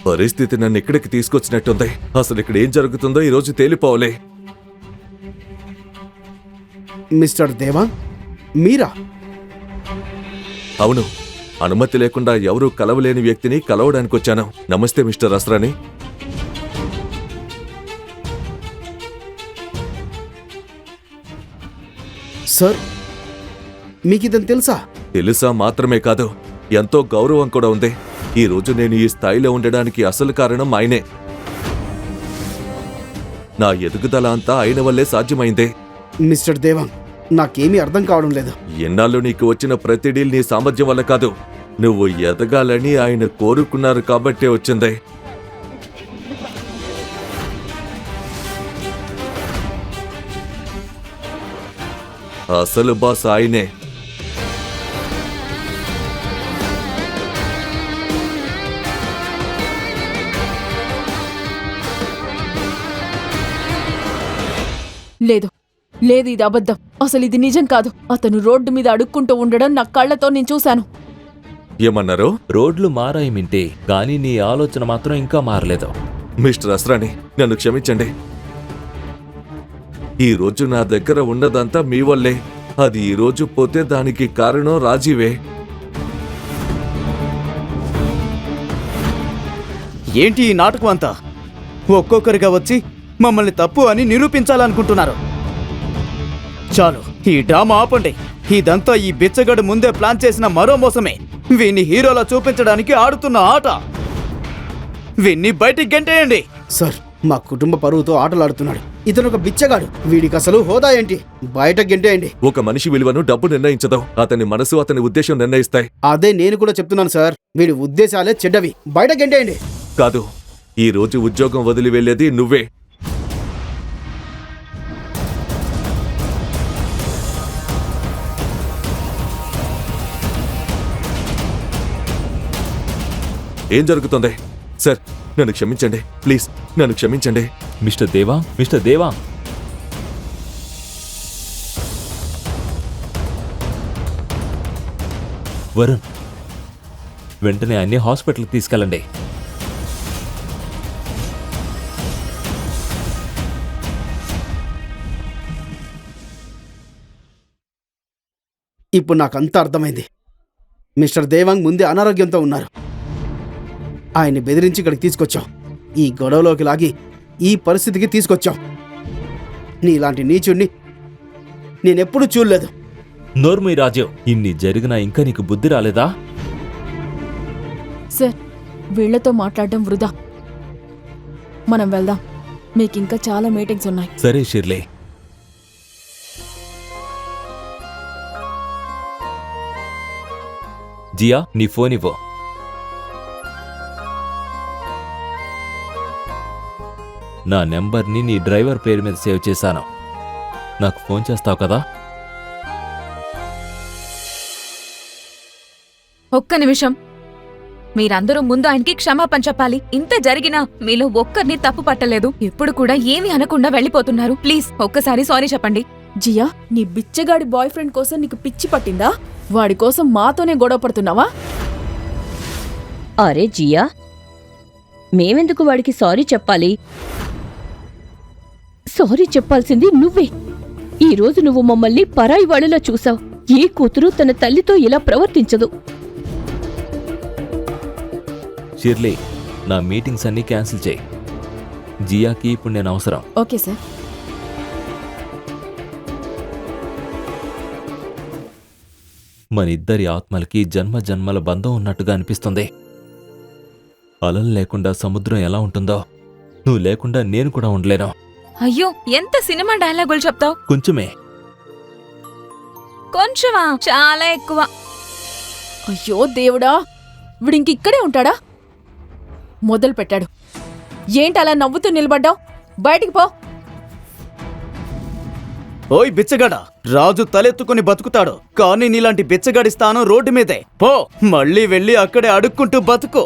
పరిస్థితి నన్ను ఇక్కడికి తీసుకొచ్చినట్టుంది. అసలు ఇక్కడ ఏం జరుగుతుందో ఈరోజు తేలిపోవలే. మిస్టర్ దేవా, మీరా? అవును, అనుమతి లేకుండా ఎవరూ కలవలేని వ్యక్తిని కలవడానికి వచ్చాను. నమస్తే మిస్టర్ అస్రాని. సార్, మీకు ఇదని తెలుసా? తెలుసా మాత్రమే కాదు, ఎంతో గౌరవం కూడా ఉంది. ఈ రోజు నేను ఈ స్థాయిలో ఉండడానికి అసలు కారణం ఆయనే. నా ఎదుగుదల అంతా ఆయన వల్లే సాధ్యమైందే. మిస్టర్ దేవాంగ్, నాకేమీ అర్థం కావడం లేదు. ఎన్నాళ్ళు నీకు వచ్చిన ప్రతి డీల్ నీ సామర్థ్యం వల్ల కాదు, నువ్వు ఎదగాలని ఆయన కోరుకున్నారు కాబట్టే వచ్చింది. అసలు బాస్ ఆయనే. లేదు లేదు, ఇది అబద్ధం. అసలు ఇది నిజం కాదు. అతను రోడ్డు మీద అడుక్కుంటూ ఉండడం నా కళ్ళతో నేను చూశాను. ఏమన్నారు? రోడ్లు మారాయి మింటే, కానీ నీ ఆలోచన మాత్రం ఇంకా మారలేదు. మిస్టర్ అస్రాని, నన్ను క్షమించండి. ఈ రోజు నా దగ్గర ఉన్నదంతా మీ వల్లే. అది ఈ రోజు పోతే దానికి కారణం రాజీవే. ఏంటి ఈ నాటకం అంతా? ఒక్కొక్కరిగా వచ్చి మమ్మల్ని తప్పు అని నిరూపించాలనుకుంటున్నారు. చాలు, ఈ డ్రామా ఆపండి. ఇదంతా ఈ బిచ్చగడు ముందే ప్లాన్ చేసిన మరో మోసమే. వీణ్ణి హీరోలా చూపించడానికి ఆడుతున్న ఆట. వీణ్ణి బయటికి గెంటేయండి. సార్, మా కుటుంబ పరువుతో ఆటలాడుతున్నాడు. ఇతను ఒక బిచ్చగాడు. వీడికి అసలు హోదా ఏంటి? బయట గెంటేయండి. ఒక మనిషి విలువను డబ్బు నిర్ణయించదు, అతని మనసు అతని ఉద్దేశం నిర్ణయిస్తాయి. అదే నేను కూడా చెప్తున్నాను సార్. వీడి ఉద్దేశాలే చెడ్డవి. బయట గెంటేయండి. కాదు, ఈ రోజు ఉద్యోగం వదిలి వెళ్ళేది నువ్వే. ఏం జరుగుతుంది? సార్, నన్ను క్షమించండి, ప్లీజ్ నన్ను క్షమించండి. మిస్టర్ దేవా, మిస్టర్ దేవా, వరుణ్, వెంటనే అన్ని హాస్పిటల్కి తీసుకెళ్ళండి. ఇప్పుడు నాకంతా అర్థమైంది. మిస్టర్ దేవాంగ్ ముందే అనారోగ్యంతో ఉన్నారు. ఆయన్ని బెదిరించి ఇక్కడికి తీసుకొచ్చాం. ఈ గొడవలోకి లాగి ఈ పరిస్థితికి తీసుకొచ్చాం. నీలాంటి నీచుణ్ణి నేనెప్పుడూ చూడలేదు. నోర్మీ రాజు, ఇన్ని జరిగినా ఇంకా నీకు బుద్ధి రాలేదా? సార్, వీళ్లతో మాట్లాడడం వృధా. మనం వెళ్దాం. మీకింకా చాలా మీటింగ్స్ ఉన్నాయి. సరే షిర్లీ. జియా, నీ ఫోన్ ఇవ్వు. నా నెంబర్ని నీ డ్రైవర్ పేరు మీద సేవ్ చేశాను. నాకు ఫోన్ చేస్తావు కదా? ఒక్క నిమిషం. మీరందరూ ముందు ఆయనకి క్షమాపణ చెప్పాలి. ఇంత జరిగినా మీలో ఒక్కరిని తప్పు పట్టలేదు. ఇప్పుడు కూడా ఏమీ అనకుండా వెళ్ళిపోతున్నారు. ప్లీజ్ ఒక్కసారి సారీ చెప్పండి. జియా, నీ బిచ్చగాడి బాయ్ ఫ్రెండ్ కోసం నీకు పిచ్చి పట్టిందా? వాడి కోసం మాతోనే గొడవ పడుతున్నావా? అరే జియా, మేమెందుకు వాడికి సారీ చెప్పాలి? సారీ చెప్పాల్సింది నువ్వే. ఈరోజు నువ్వు మమ్మల్ని పరాయి వాళ్ళలా చూసావు. ఏ కూతురు తన తల్లితో ఇలా ప్రవర్తించదు. షిర్లీ, నా మీటింగ్స్ అన్నీ క్యాన్సిల్ చేయి. జియాకి ఇప్పుడు నేను అవసరం. Okay sir. మన ఇద్దరి ఆత్మలకి జన్మ జన్మల బంధం ఉన్నట్టుగా అనిపిస్తుంది. అలలు లేకుండా సముద్రం ఎలా ఉంటుందో, నువ్వు లేకుండా నేను కూడా ఉండలేను. అయ్యో, ఎంత సినిమా డైలాగులు చెప్తావు. కొంచెమే. కొంచెమా? చాలా ఎక్కువ. అయ్యో దేవుడా, వీడింకిక్కడే ఉంటాడా? మొదలు పెట్టాడు. ఏంటి అలా నవ్వుతూ నిలబడ్డావు? బయటికి పో. ఓయ్ బిచ్చగాడ, రాజు తలెత్తుకుని బతుకుతాడు, కానీ నీలాంటి బిచ్చగాడి స్థానం రోడ్డు మీదే. పో, మళ్ళీ వెళ్ళి అక్కడే అడుక్కుంటూ బతుకు.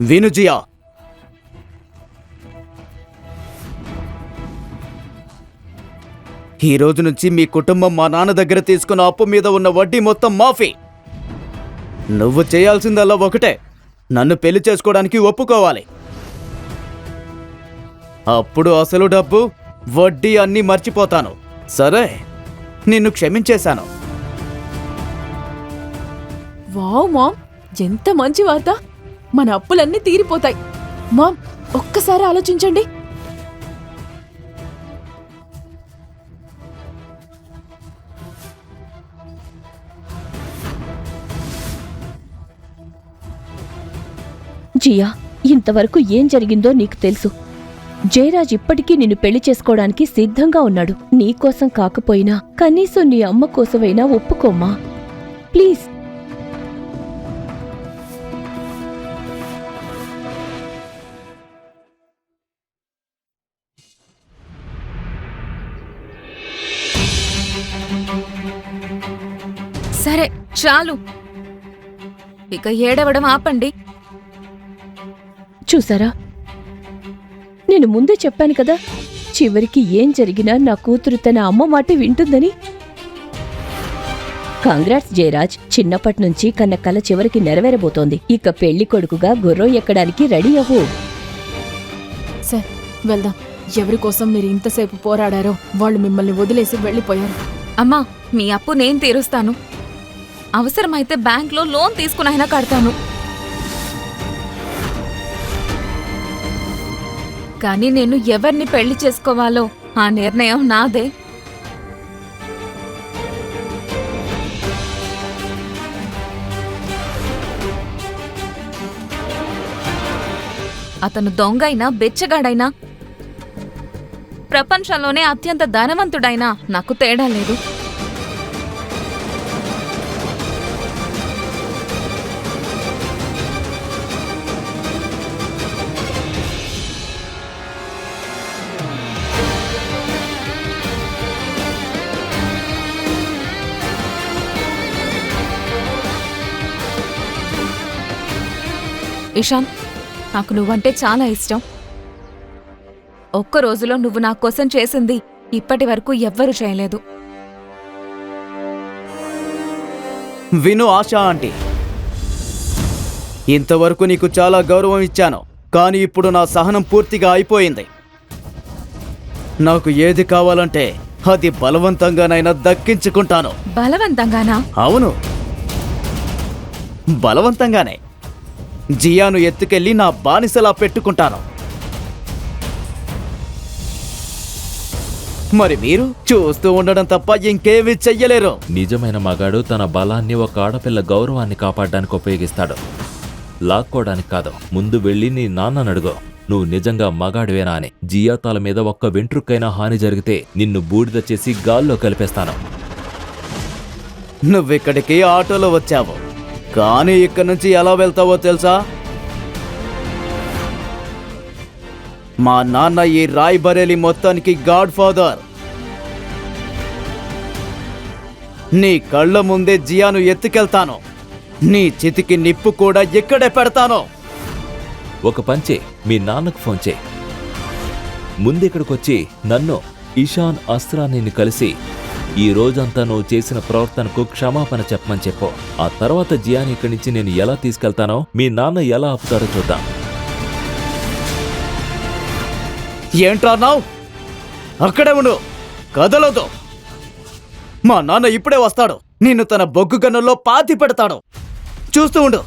విను జియా, ఈ రోజు నుంచి మీ కుటుంబం మా నాన్న దగ్గర తీసుకున్న అప్పు మీద ఉన్న వడ్డీ మొత్తం మాఫీ. నువ్వు చేయాల్సిందల్లా ఒకటే, నన్ను పెళ్లి చేసుకోవడానికి ఒప్పుకోవాలి. అప్పుడు అసలు డబ్బు, వడ్డీ అన్నీ మర్చిపోతాను. సరే, నిన్ను క్షమించేశాను. వావ్ మామ్, ఎంత మంచి వార్త. మన అప్పులన్నీ తీరిపోతాయి. మామ్, ఒక్కసారి ఆలోచించండి. జియా, ఇంతవరకు ఏం జరిగిందో నీకు తెలుసు. జయరాజ్ ఇప్పటికీ నిన్ను పెళ్లి చేసుకోవడానికి సిద్ధంగా ఉన్నాడు. నీకోసం కాకపోయినా కనీసం నీ అమ్మ కోసమైనా ఒప్పుకోమ్మా, ప్లీజ్. సరే చాలు, ఇక ఏడవడం ఆపండి. చూసారా, నేను ముందే చెప్పాను కదా, చివరికి ఏం జరిగినా నా కూతురు తన అమ్మ మాట వింటుందని. కాంగ్రాట్స్ జయరాజ్, చిన్నప్పటి నుంచి కన్న కల చివరికి నెరవేరబోతోంది. ఇక పెళ్లి కొడుకుగా గుర్రం ఎక్కడానికి రెడీ అవ్వు. సార్, వెళ్దాం. ఎవరి కోసం మీరు ఇంతసేపు పోరాడారో వాళ్ళు మిమ్మల్ని వదిలేసి వెళ్ళిపోయారు. అమ్మా, మీ అప్పు నేను తీరుస్తాను. అవసరమైతే బ్యాంక్లో లోన్ తీసుకునైనా కడతాను. కానీ నేను ఎవరిని పెళ్లి చేసుకోవాలో ఆ నిర్ణయం నాదే. అతను దొంగైనా బెచ్చగాడైనా ప్రపంచంలోనే అత్యంత ధనవంతుడైనా నాకు తేడా లేదు. ఇషాన్, నాకు నువ్వంటే చాలా ఇష్టం. ఒక్క రోజులో నువ్వు నా కోసం చేసింది ఇప్పటి వరకు ఎవ్వరూ చేయలేదు. విను ఆశా ఆంటీ, ఇంతవరకు నీకు చాలా గౌరవం ఇచ్చాను, కానీ ఇప్పుడు నా సహనం పూర్తిగా అయిపోయింది. నాకు ఏది కావాలంటే అది బలవంతంగానైనా దక్కించుకుంటాను. బలవంతంగానా? అవును, బలవంతంగానే. జియాను ఎత్తుకెళ్ళి నా బానిసలా పెట్టుకుంటాను. మరి మీరు చూస్తూ ఉండడం తప్ప ఇంకేమీ చెయ్యలేరు. నిజమైన మగాడు తన బలాన్ని ఒక ఆడపిల్ల గౌరవాన్ని కాపాడడానికి ఉపయోగిస్తాడు, లాక్కోవడానికి కాదు. ముందు వెళ్ళి నీ నాన్నను అడుగు, నువ్వు నిజంగా మగాడివేనా అని. జియా తల మీద ఒక్క వెంట్రుకైనా హాని జరిగితే నిన్ను బూడిద చేసి గాల్లో కలిపేస్తాను. నువ్విక్కడికి ఆటోలో వచ్చావు, కానీ ఇక్కడి నుంచి ఎలా వెళ్తావో తెలుసా? మా నాన్న ఈ రాయ్ బరేలీ మొత్తానికి గాడ్ ఫాదర్. నీ కళ్ళ ముందే జియాను ఎత్తుకెళ్తాను. నీ చితికి నిప్పు కూడా ఇక్కడే పెడతాను. ఒక పంచే మీ నాన్నకు ఫోన్ చేయి. ముందిక్కడికొచ్చి నన్ను, ఇషాన్, అస్రాని కలిసి ఈ రోజంతా నువ్వు చేసిన ప్రవర్తనకు క్షమాపణ చెప్పమని చెప్పు. ఆ తర్వాత జియాని ఇక్కడి నుంచి నేను ఎలా తీసుకెళ్తానో మీ నాన్న ఎలా ఆపుతారో చూద్దాం. ఏంట్రాన్నావు? అక్కడే ఉండు, కదలొద్దు. మా నాన్న ఇప్పుడే వస్తాడు. నిన్ను తన బొగ్గు గన్నుల్లో పాతి పెడతాడు. చూస్తూ ఉండు.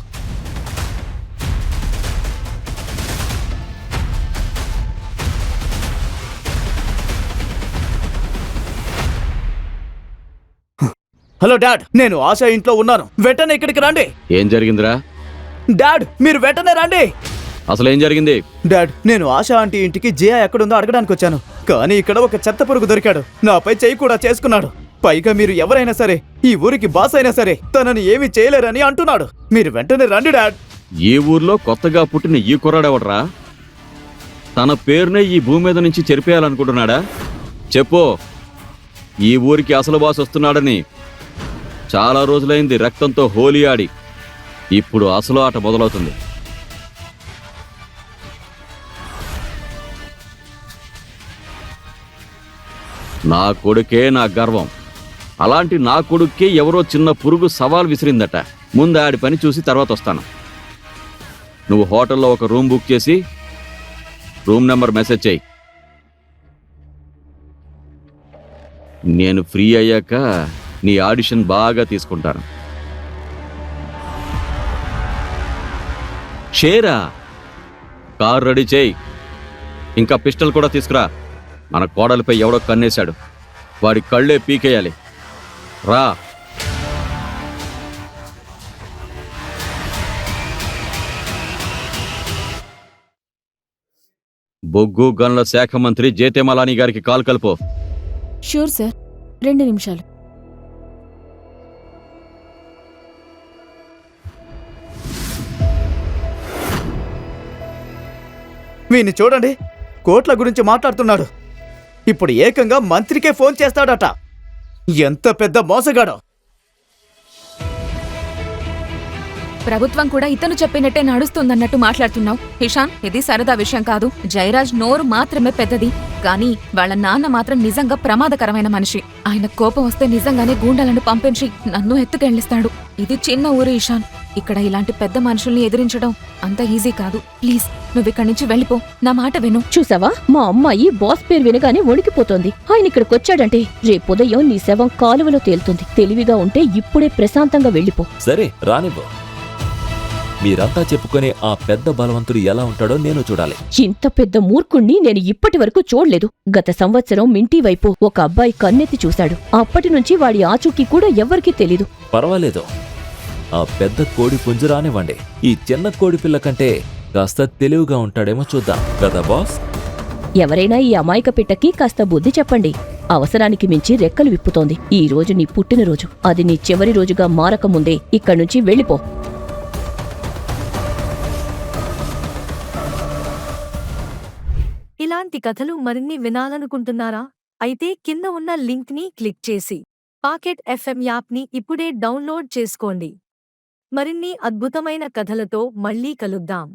హలో డాడ్, నేను ఆశా ఇంట్లో ఉన్నాను. వెంటనే ఇక్కడికి రండి. ఏం జరిగిందిరా? డాడ్, మీరు వెంటనే రండి. అసలేం జరిగింది? డాడ్, నేను ఆశా ఆంటీ ఇంటికి జియా ఎక్కడుందో అడగడానికి వచ్చాను. కానీ ఇక్కడ ఒక చెత్త పురుగు దొరికాడు. నాపై చెయ్యి కూడా చేసుకున్నాడు. పైగా మీరు ఎవరైనా సరే, ఈ ఊరికి బాస్ అయినా సరే, తనని ఏమీ చేయలేరని అంటున్నాడు. మీరు వెంటనే రండి డాడ్. ఈ ఊర్లో కొత్తగా పుట్టిన ఈ కుర్రాడెవడ్రా? తన పేరునే ఈ భూమి మీద నుంచి చెరిపేయాలనుకుంటున్నాడా? చెప్పు. ఈ ఊరికి అసలు బాస్ వస్తున్నాడని. చాలా రోజులైంది రక్తంతో హోలీ ఆడి. ఇప్పుడు అసలు ఆట మొదలవుతుంది. నా కొడుకే నా గర్వం. అలాంటి నా కొడుక్కే ఎవరో చిన్న పురుగు సవాల్ విసిరిందట. ముందు ఆడి పని చూసి తర్వాత వస్తాను. నువ్వు హోటల్లో ఒక రూమ్ బుక్ చేసి రూమ్ నెంబర్ మెసేజ్ చేయి. నేను ఫ్రీ అయ్యాక నీ ఆడిషన్ బాగా తీసుకుంటాను. షేరా, కార్ రెడీ చేయి. ఇంకా పిస్టల్ కూడా తీసుకురా. మన కోడలిపై ఎవడో కన్నేశాడు. వాడి కళ్ళే పీకేయాలి. రా. బొగ్గు గన్ల శాఖ మంత్రి జేతేమలాని గారికి కాల్ కలుపు. షూర్ సార్, 2 నిమిషాలు. వీణ్ణి చూడండి, కోట్ల గురించి మాట్లాడుతున్నాడు. ఇప్పుడు ఏకంగా మంత్రికే ఫోన్ చేస్తాడట. ఎంత పెద్ద మోసగాడో. ప్రభుత్వం కూడా ఇతను చెప్పినట్టే నడుస్తుందన్నట్టు మాట్లాడుతున్నావు. ఇషాన్, ఇది సరదా విషయం కాదు. జయరాజ్ నోరు మాత్రమే పెద్దది, కానీ వాళ్ళ నాన్న మాత్రం నిజంగా ప్రమాదకరమైన మనిషి. ఆయన కోపం వస్తే నిజంగానే గూండాలను పంపించి నన్ను ఎత్తుకెళ్లిస్తాడు. ఇది చిన్న ఊరు ఇషాన్. ఇక్కడ ఇలాంటి పెద్ద మనుషుల్ని ఎదిరించడం అంత ఈజీ కాదు. ప్లీజ్, నువ్విక్కడి నుంచి వెళ్ళిపో. నా మాట విను. చూసావా, మా అమ్మాయి బాస్ పేరు వినగానే వణికిపోతోంది. ఆయన ఇక్కడికొచ్చాడంటే రేపుదయం నీ శవం కాలువలో తేలుతుంది. తెలివిగా ఉంటే ఇప్పుడే ప్రశాంతంగా వెళ్ళిపో. సరే, రానివ్వు. మీరంతా చెప్పుకునే ఆ పెద్ద బలవంతుడు ఎలా ఉంటాడో నేను చూడాలి. ఇంత పెద్ద మూర్ఖుణ్ణి నేను ఇప్పటి వరకు చూడలేదు. గత సంవత్సరం మింటీ వైపు ఒక అబ్బాయి కన్నెత్తి చూశాడు. అప్పటి నుంచి వాడి ఆచూకీ కూడా ఎవ్వరికీ తెలీదు. పర్వాలేదు, ఆ పెద్ద కోడి పుంజు రానివ్వండి. ఈ చిన్న కోడి పిల్ల కంటే కాస్త తెలివిగా ఉంటాడేమో చూద్దాం కదా బాస్. ఎవరైనా ఈ అమాయక పిట్టకి కాస్త బుద్ధి చెప్పండి. అవసరానికి మించి రెక్కలు విప్పుతోంది. ఈ రోజు నీ పుట్టినరోజు. అది నీ చివరి రోజుగా మారకముందే ఇక్కడ్నుంచి వెళ్ళిపో. ఇలాంటి కథలు మరిన్ని వినాలనుకుంటున్నారా? అయితే కింద ఉన్న లింక్ని క్లిక్ చేసి పాకెట్ FM యాప్ని ఇప్పుడే డౌన్లోడ్ చేసుకోండి. మరిన్ని అద్భుతమైన కథలతో మళ్ళీ కలుద్దాం.